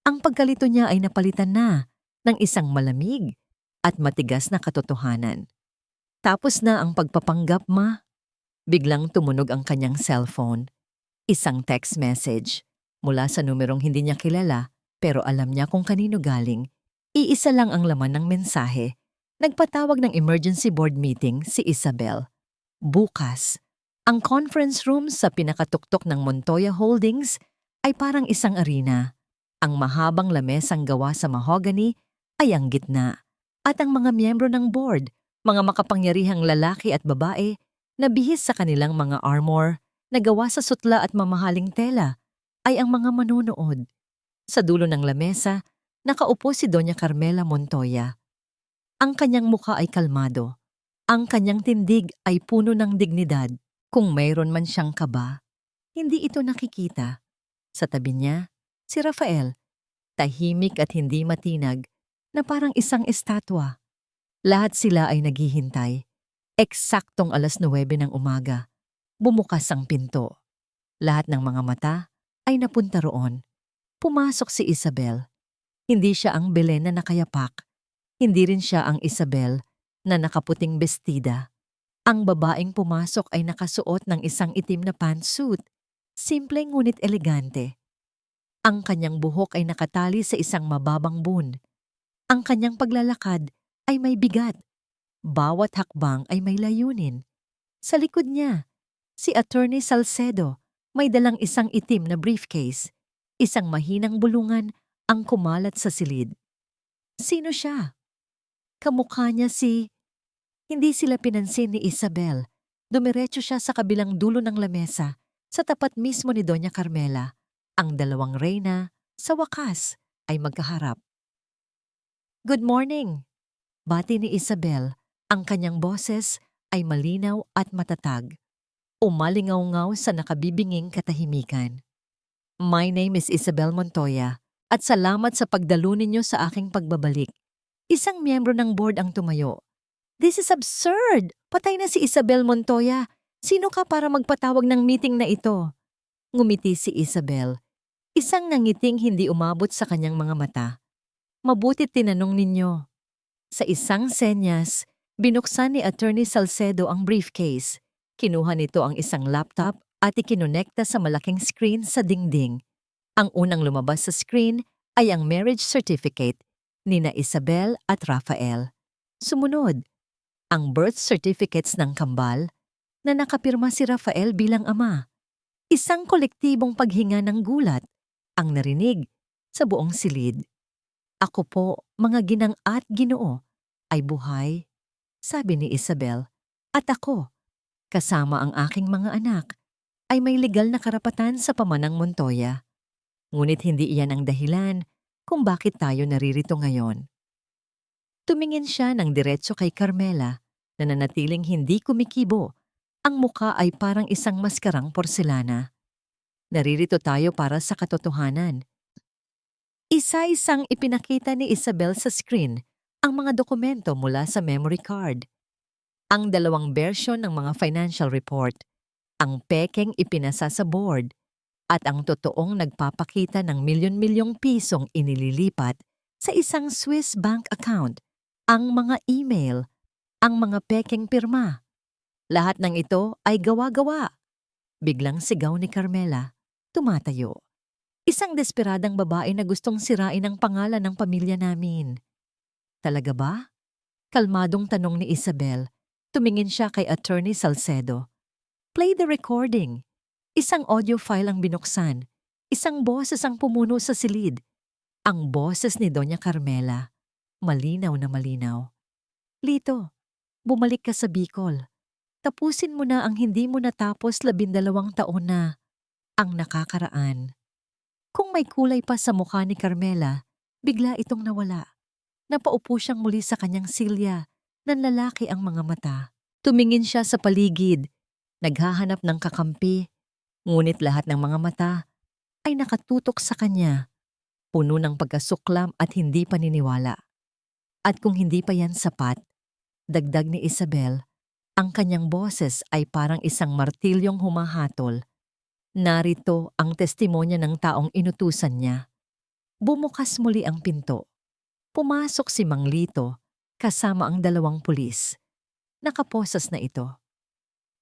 Ang pagkalito niya ay napalitan na ng isang malamig at matigas na katotohanan. Tapos na ang pagpapanggap, Ma. Biglang tumunog ang kanyang cellphone. Isang text message. Mula sa numerong hindi niya kilala, pero alam niya kung kanino galing. Iisa lang ang laman ng mensahe. Nagpatawag ng emergency board meeting si Isabel. Bukas, ang conference room sa pinakatuktok ng Montoya Holdings ay parang isang arena. Ang mahabang lamesang gawa sa mahogany ay ang gitna. At ang mga miyembro ng board, mga makapangyarihang lalaki at babae, na bihis sa kanilang mga armor na gawa sa sutla at mamahaling tela, ay ang mga manunood. Sa dulo ng lamesa, nakaupo si Doña Carmela Montoya. Ang kanyang mukha ay kalmado. Ang kanyang tindig ay puno ng dignidad. Kung mayroon man siyang kaba, hindi ito nakikita. Sa tabi niya, si Rafael, tahimik at hindi matinag, na parang isang estatwa. Lahat sila ay naghihintay. Eksaktong 9:00 ng umaga. Bumukas ang pinto. Lahat ng mga mata ay napunta roon. Pumasok si Isabel. Hindi siya ang Belen na nakayapak. Hindi rin siya ang Isabel na nakaputing bestida. Ang babaeng pumasok ay nakasuot ng isang itim na pantsuit. Simple ngunit elegante. Ang kanyang buhok ay nakatali sa isang mababang bun. Ang kanyang paglalakad ay may bigat. Bawat hakbang ay may layunin. Sa likod niya, si Attorney Salcedo may dalang isang itim na briefcase. Isang mahinang bulungan ang kumalat sa silid. Sino siya? Kamukha niya si... Hindi sila pinansin ni Isabel. Dumiretso siya sa kabilang dulo ng lamesa, sa tapat mismo ni Doña Carmela. Ang dalawang reyna, sa wakas, ay magkaharap. Good morning! Bati ni Isabel. Ang kanyang boses ay malinaw at matatag. Umalingaw-ngaw sa nakabibinging katahimikan. My name is Isabel Montoya at salamat sa pagdalo ninyo sa aking pagbabalik. Isang miyembro ng board ang tumayo. This is absurd! Patay na si Isabel Montoya. Sino ka para magpatawag ng meeting na ito? Ngumiti si Isabel. Isang nangiting hindi umabot sa kanyang mga mata. Mabuti tinanong ninyo. Sa isang senyas, binuksan ni Attorney Salcedo ang briefcase. Kinuha nito ang isang laptop at ikinonekta sa malaking screen sa dingding. Ang unang lumabas sa screen ay ang marriage certificate nina Isabel at Rafael. Sumunod, ang birth certificates ng kambal na nakapirma si Rafael bilang ama. Isang kolektibong paghinga ng gulat ang narinig sa buong silid. Ako po, mga ginang at ginoo, ay buhay, sabi ni Isabel. At ako, kasama ang aking mga anak, ay may legal na karapatan sa pamanang Montoya. Ngunit hindi iyan ang dahilan kung bakit tayo naririto ngayon. Tumingin siya ng diretso kay Carmela na nanatiling hindi kumikibo. Ang muka ay parang isang maskarang porselana. Naririto tayo para sa katotohanan. Isa-isang ipinakita ni Isabel sa screen ang mga dokumento mula sa memory card. Ang dalawang bersyon ng mga financial report, ang pekeng ipinasa sa board, at ang totoong nagpapakita ng milyon-milyong pisong inililipat sa isang Swiss bank account, ang mga email, ang mga pekeng pirma. Lahat ng ito ay gawa-gawa. Biglang sigaw ni Carmela, tumatayo. Isang desperadang babae na gustong sirain ang pangalan ng pamilya namin. Talaga ba? Kalmadong tanong ni Isabel. Tumingin siya kay Attorney Salcedo. Play the recording. Isang audio file ang binuksan. Isang boses ang pumuno sa silid. Ang boses ni Doña Carmela. Malinaw na malinaw. Lito, bumalik ka sa Bicol. Tapusin mo na ang hindi mo natapos 12 taon na. Ang nakakaraan. Kung may kulay pa sa mukha ni Carmela, bigla itong nawala. Napaupo siyang muli sa kanyang silya. Nanlalaki ang mga mata. Tumingin siya sa paligid. Naghahanap ng kakampi. Ngunit lahat ng mga mata ay nakatutok sa kanya. Puno ng pagkasuklam at hindi paniniwala. At kung hindi pa yan sapat, dagdag ni Isabel, ang kanyang boses ay parang isang martilyong humahatol. Narito ang testimonya ng taong inutusan niya. Bumukas muli ang pinto. Pumasok si Mang Lito kasama ang 2 pulis. Nakaposas na ito.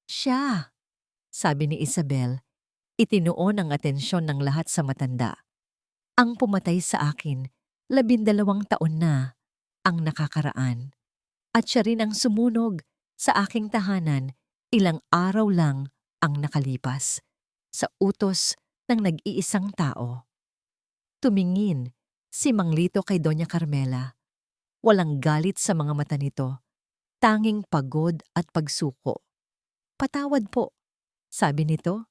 Siya, sabi ni Isabel, itinuon ang atensyon ng lahat sa matanda. Ang pumatay sa akin, 12 taon na ang nakakaraan. At siya rin ang sumunog sa aking tahanan, ilang araw lang ang nakalipas. Sa utos ng nag-iisang tao. Tumingin si Mang Lito kay Doña Carmela. Walang galit sa mga mata nito, tanging pagod at pagsuko. "Patawad po," sabi nito,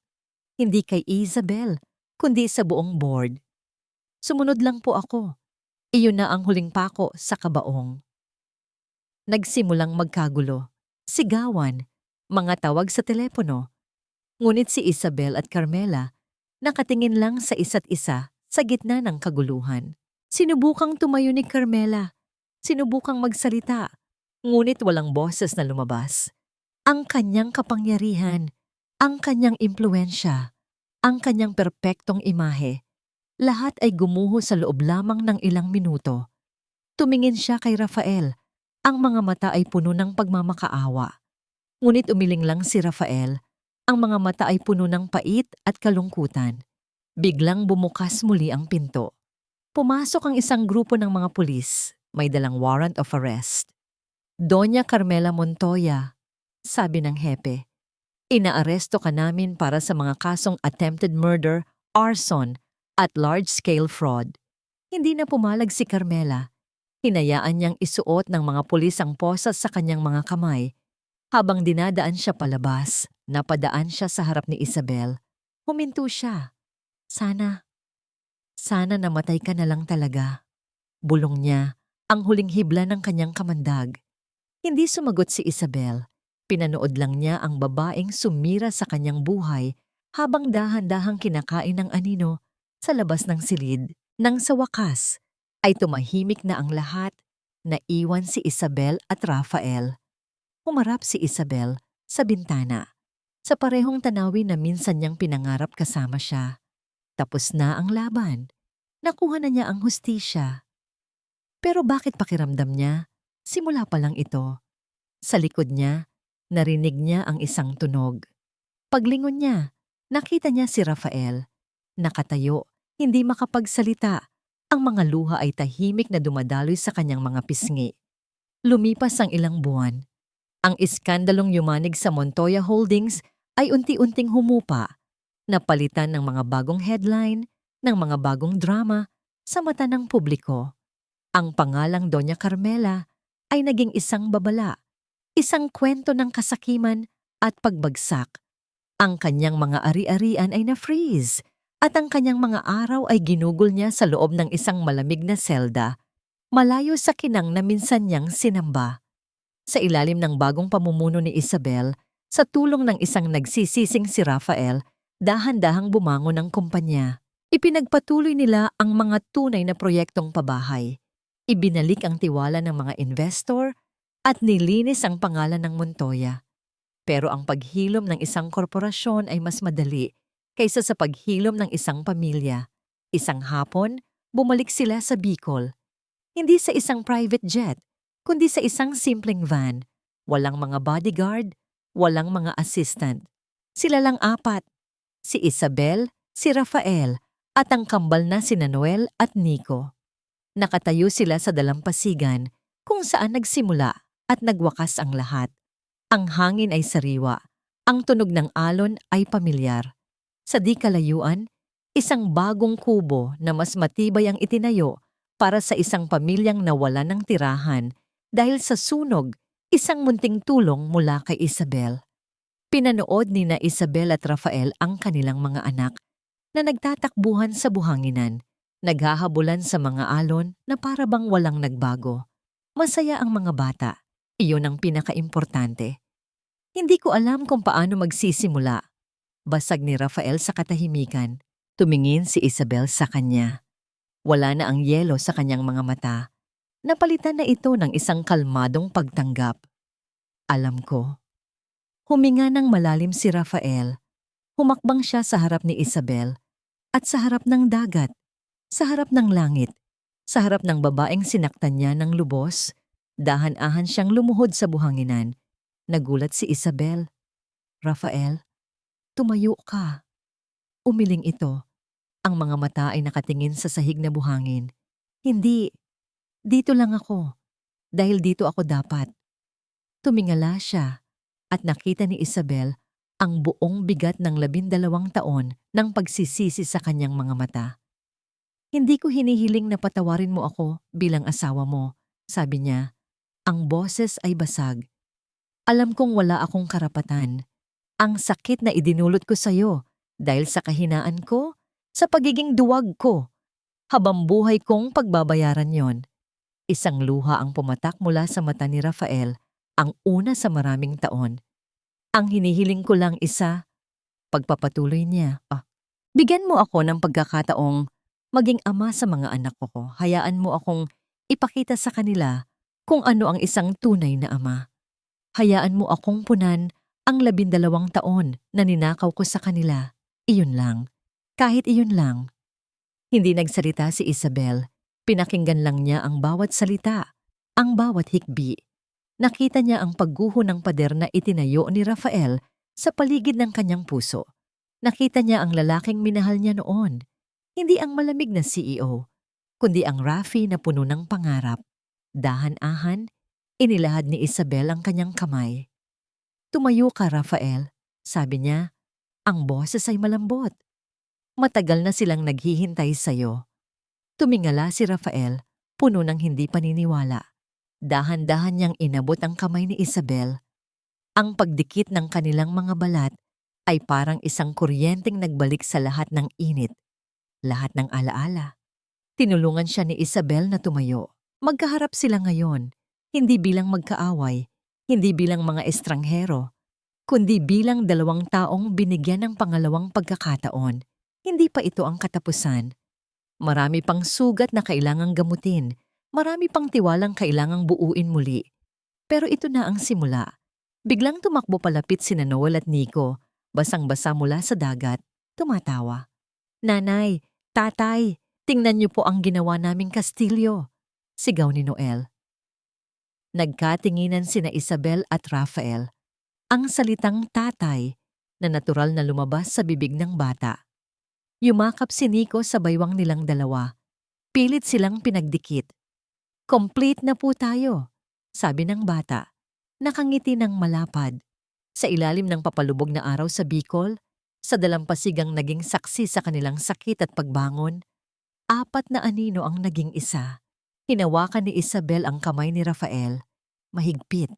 "hindi kay Isabel, kundi sa buong board. Sumunod lang po ako. Iyon na ang huling pako sa kabaong." Nagsimulang magkagulo, sigawan, mga tawag sa telepono. Ngunit si Isabel at Carmela nakatingin lang sa isa't isa sa gitna ng kaguluhan. Sinubukang tumayo ni Carmela, sinubukang magsalita, ngunit walang boses na lumabas. Ang kanyang kapangyarihan, ang kanyang impluensya, ang kanyang perpektong imahe, lahat ay gumuho sa loob lamang ng ilang minuto. Tumingin siya kay Rafael. Ang mga mata ay puno ng pagmamakaawa. Ngunit umiling lang si Rafael. Ang mga mata ay puno ng pait at kalungkutan. Biglang bumukas muli ang pinto. Pumasok ang isang grupo ng mga pulis. May dalang warrant of arrest. "Doña Carmela Montoya," sabi ng hepe, "inaaresto ka namin para sa mga kasong attempted murder, arson, at large-scale fraud." Hindi na pumalag si Carmela. Hinayaan niyang isuot ng mga pulis ang posas sa kanyang mga kamay. Habang dinadaan siya palabas, napadaan siya sa harap ni Isabel. Huminto siya. Sana namatay ka na lang talaga." Bulong niya, ang huling hibla ng kanyang kamandag. Hindi sumagot si Isabel. Pinanood lang niya ang babaeng sumira sa kanyang buhay habang dahan-dahang kinakain ng anino sa labas ng silid. Nang sa wakas, ay tumahimik na ang lahat, naiwan si Isabel at Rafael. Humarap si Isabel sa bintana, sa parehong tanawin na minsan niyang pinangarap kasama siya. Tapos na ang laban. Nakuha na niya ang hustisya. Pero bakit pakiramdam niya? Simula pa lang ito. Sa likod niya, narinig niya ang isang tunog. Paglingon niya, nakita niya si Rafael. Nakatayo, hindi makapagsalita. Ang mga luha ay tahimik na dumadaloy sa kanyang mga pisngi. Lumipas ang ilang buwan. Ang iskandalong yumanig sa Montoya Holdings ay unti-unting humupa. Napalitan ng mga bagong headline, ng mga bagong drama sa mata ng publiko. Ang pangalang Doña Carmela ay naging isang babala, isang kwento ng kasakiman at pagbagsak. Ang kanyang mga ari-arian ay na-freeze at ang kanyang mga araw ay ginugol niya sa loob ng isang malamig na selda, malayo sa kinang na minsan niyang sinamba. Sa ilalim ng bagong pamumuno ni Isabel, sa tulong ng isang nagsisising si Rafael, dahan-dahang bumangon ang kumpanya. Ipinagpatuloy nila ang mga tunay na proyektong pabahay. Ibinalik ang tiwala ng mga investor at nilinis ang pangalan ng Montoya. Pero ang paghilom ng isang korporasyon ay mas madali kaysa sa paghilom ng isang pamilya. Isang hapon, bumalik sila sa Bicol. Hindi sa isang private jet, kundi sa isang simpleng van. Walang mga bodyguard, walang mga assistant. Sila lang apat. Si Isabel, si Rafael, at ang kambal na sina Noel at Nico. Nakatayo sila sa dalampasigan kung saan nagsimula at nagwakas ang lahat. Ang hangin ay sariwa, ang tunog ng alon ay pamilyar. Sa di kalayuan, isang bagong kubo na mas matibay ang itinayo para sa isang pamilyang nawala ng tirahan dahil sa sunog, isang munting tulong mula kay Isabel. Pinanood ni na Isabel at Rafael ang kanilang mga anak na nagtatakbuhan sa buhanginan, naghahabulan sa mga alon na para bang walang nagbago. Masaya ang mga bata. Iyon ang pinakaimportante. Hindi ko alam kung paano magsisimula. Basag ni Rafael sa katahimikan. Tumingin si Isabel sa kanya. Wala na ang yelo sa kanyang mga mata. Napalitan na ito ng isang kalmadong pagtanggap. Alam ko. Huminga ng malalim si Rafael. Humakbang siya sa harap ni Isabel at sa harap ng dagat, sa harap ng langit, sa harap ng babaeng sinaktan niya ng lubos. Dahan-ahan siyang lumuhod sa buhanginan. Nagulat si Isabel. "Rafael, tumayo ka." Umiling ito. Ang mga mata ay nakatingin sa sahig na buhangin. "Hindi. Dito lang ako. Dahil dito ako dapat." Tumingala siya at nakita ni Isabel ang buong bigat ng 12 taon ng pagsisisi sa kanyang mga mata. Hindi ko hinihiling na patawarin mo ako bilang asawa mo, sabi niya. Ang boses ay basag. Alam kong wala akong karapatan. Ang sakit na idinulot ko sa'yo dahil sa kahinaan ko, sa pagiging duwag ko. Habang buhay kong pagbabayaran yon. Isang luha ang pumatak mula sa mata ni Rafael, ang una sa maraming taon. Ang hinihiling ko lang isa, pagpapatuloy niya. Bigyan mo ako ng pagkakataong maging ama sa mga anak ko. Hayaan mo akong ipakita sa kanila kung ano ang isang tunay na ama. Hayaan mo akong punan ang 12 taon na ninakaw ko sa kanila. Iyon lang. Kahit iyon lang. Hindi nagsalita si Isabel. Pinakinggan lang niya ang bawat salita, ang bawat hikbi. Nakita niya ang pagguho ng pader na itinayo ni Rafael sa paligid ng kanyang puso. Nakita niya ang lalaking minahal niya noon. Hindi ang malamig na CEO, kundi ang Rafi na puno ng pangarap. Dahan-ahan, inilahad ni Isabel ang kanyang kamay. Tumayo ka, Rafael, sabi niya. Ang boses ay malambot. Matagal na silang naghihintay sa'yo. Tumingala si Rafael, puno ng hindi paniniwala. Dahan-dahan niyang inabot ang kamay ni Isabel. Ang pagdikit ng kanilang mga balat ay parang isang kuryenteng nagbalik sa lahat ng init, lahat ng alaala. Tinulungan siya ni Isabel na tumayo. Magkaharap sila ngayon, hindi bilang magkaaway, hindi bilang mga estranghero, kundi bilang dalawang taong binigyan ng pangalawang pagkakataon. Hindi pa ito ang katapusan. Marami pang sugat na kailangang gamutin, marami pang tiwalang kailangang buuin muli. Pero ito na ang simula. Biglang tumakbo palapit sina Noel at Nico, basang-basa mula sa dagat, tumatawa. Nanay, tatay, tingnan niyo po ang ginawa naming kastilyo, sigaw ni Noel. Nagkatinginan sina Isabel at Rafael. Ang salitang tatay na natural na lumabas sa bibig ng bata. Yumakap si Nico sa baywang nilang dalawa. Pilit silang pinagdikit. Complete na po tayo, sabi ng bata. Nakangiti ng malapad. Sa ilalim ng papalubog na araw sa Bicol, sa dalampasigang naging saksi sa kanilang sakit at pagbangon, 4 na anino ang naging isa. Hinawakan ni Isabel ang kamay ni Rafael. Mahigpit.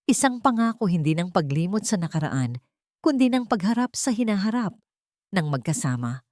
Isang pangako hindi ng paglimot sa nakaraan, kundi ng pagharap sa hinaharap ng magkasama.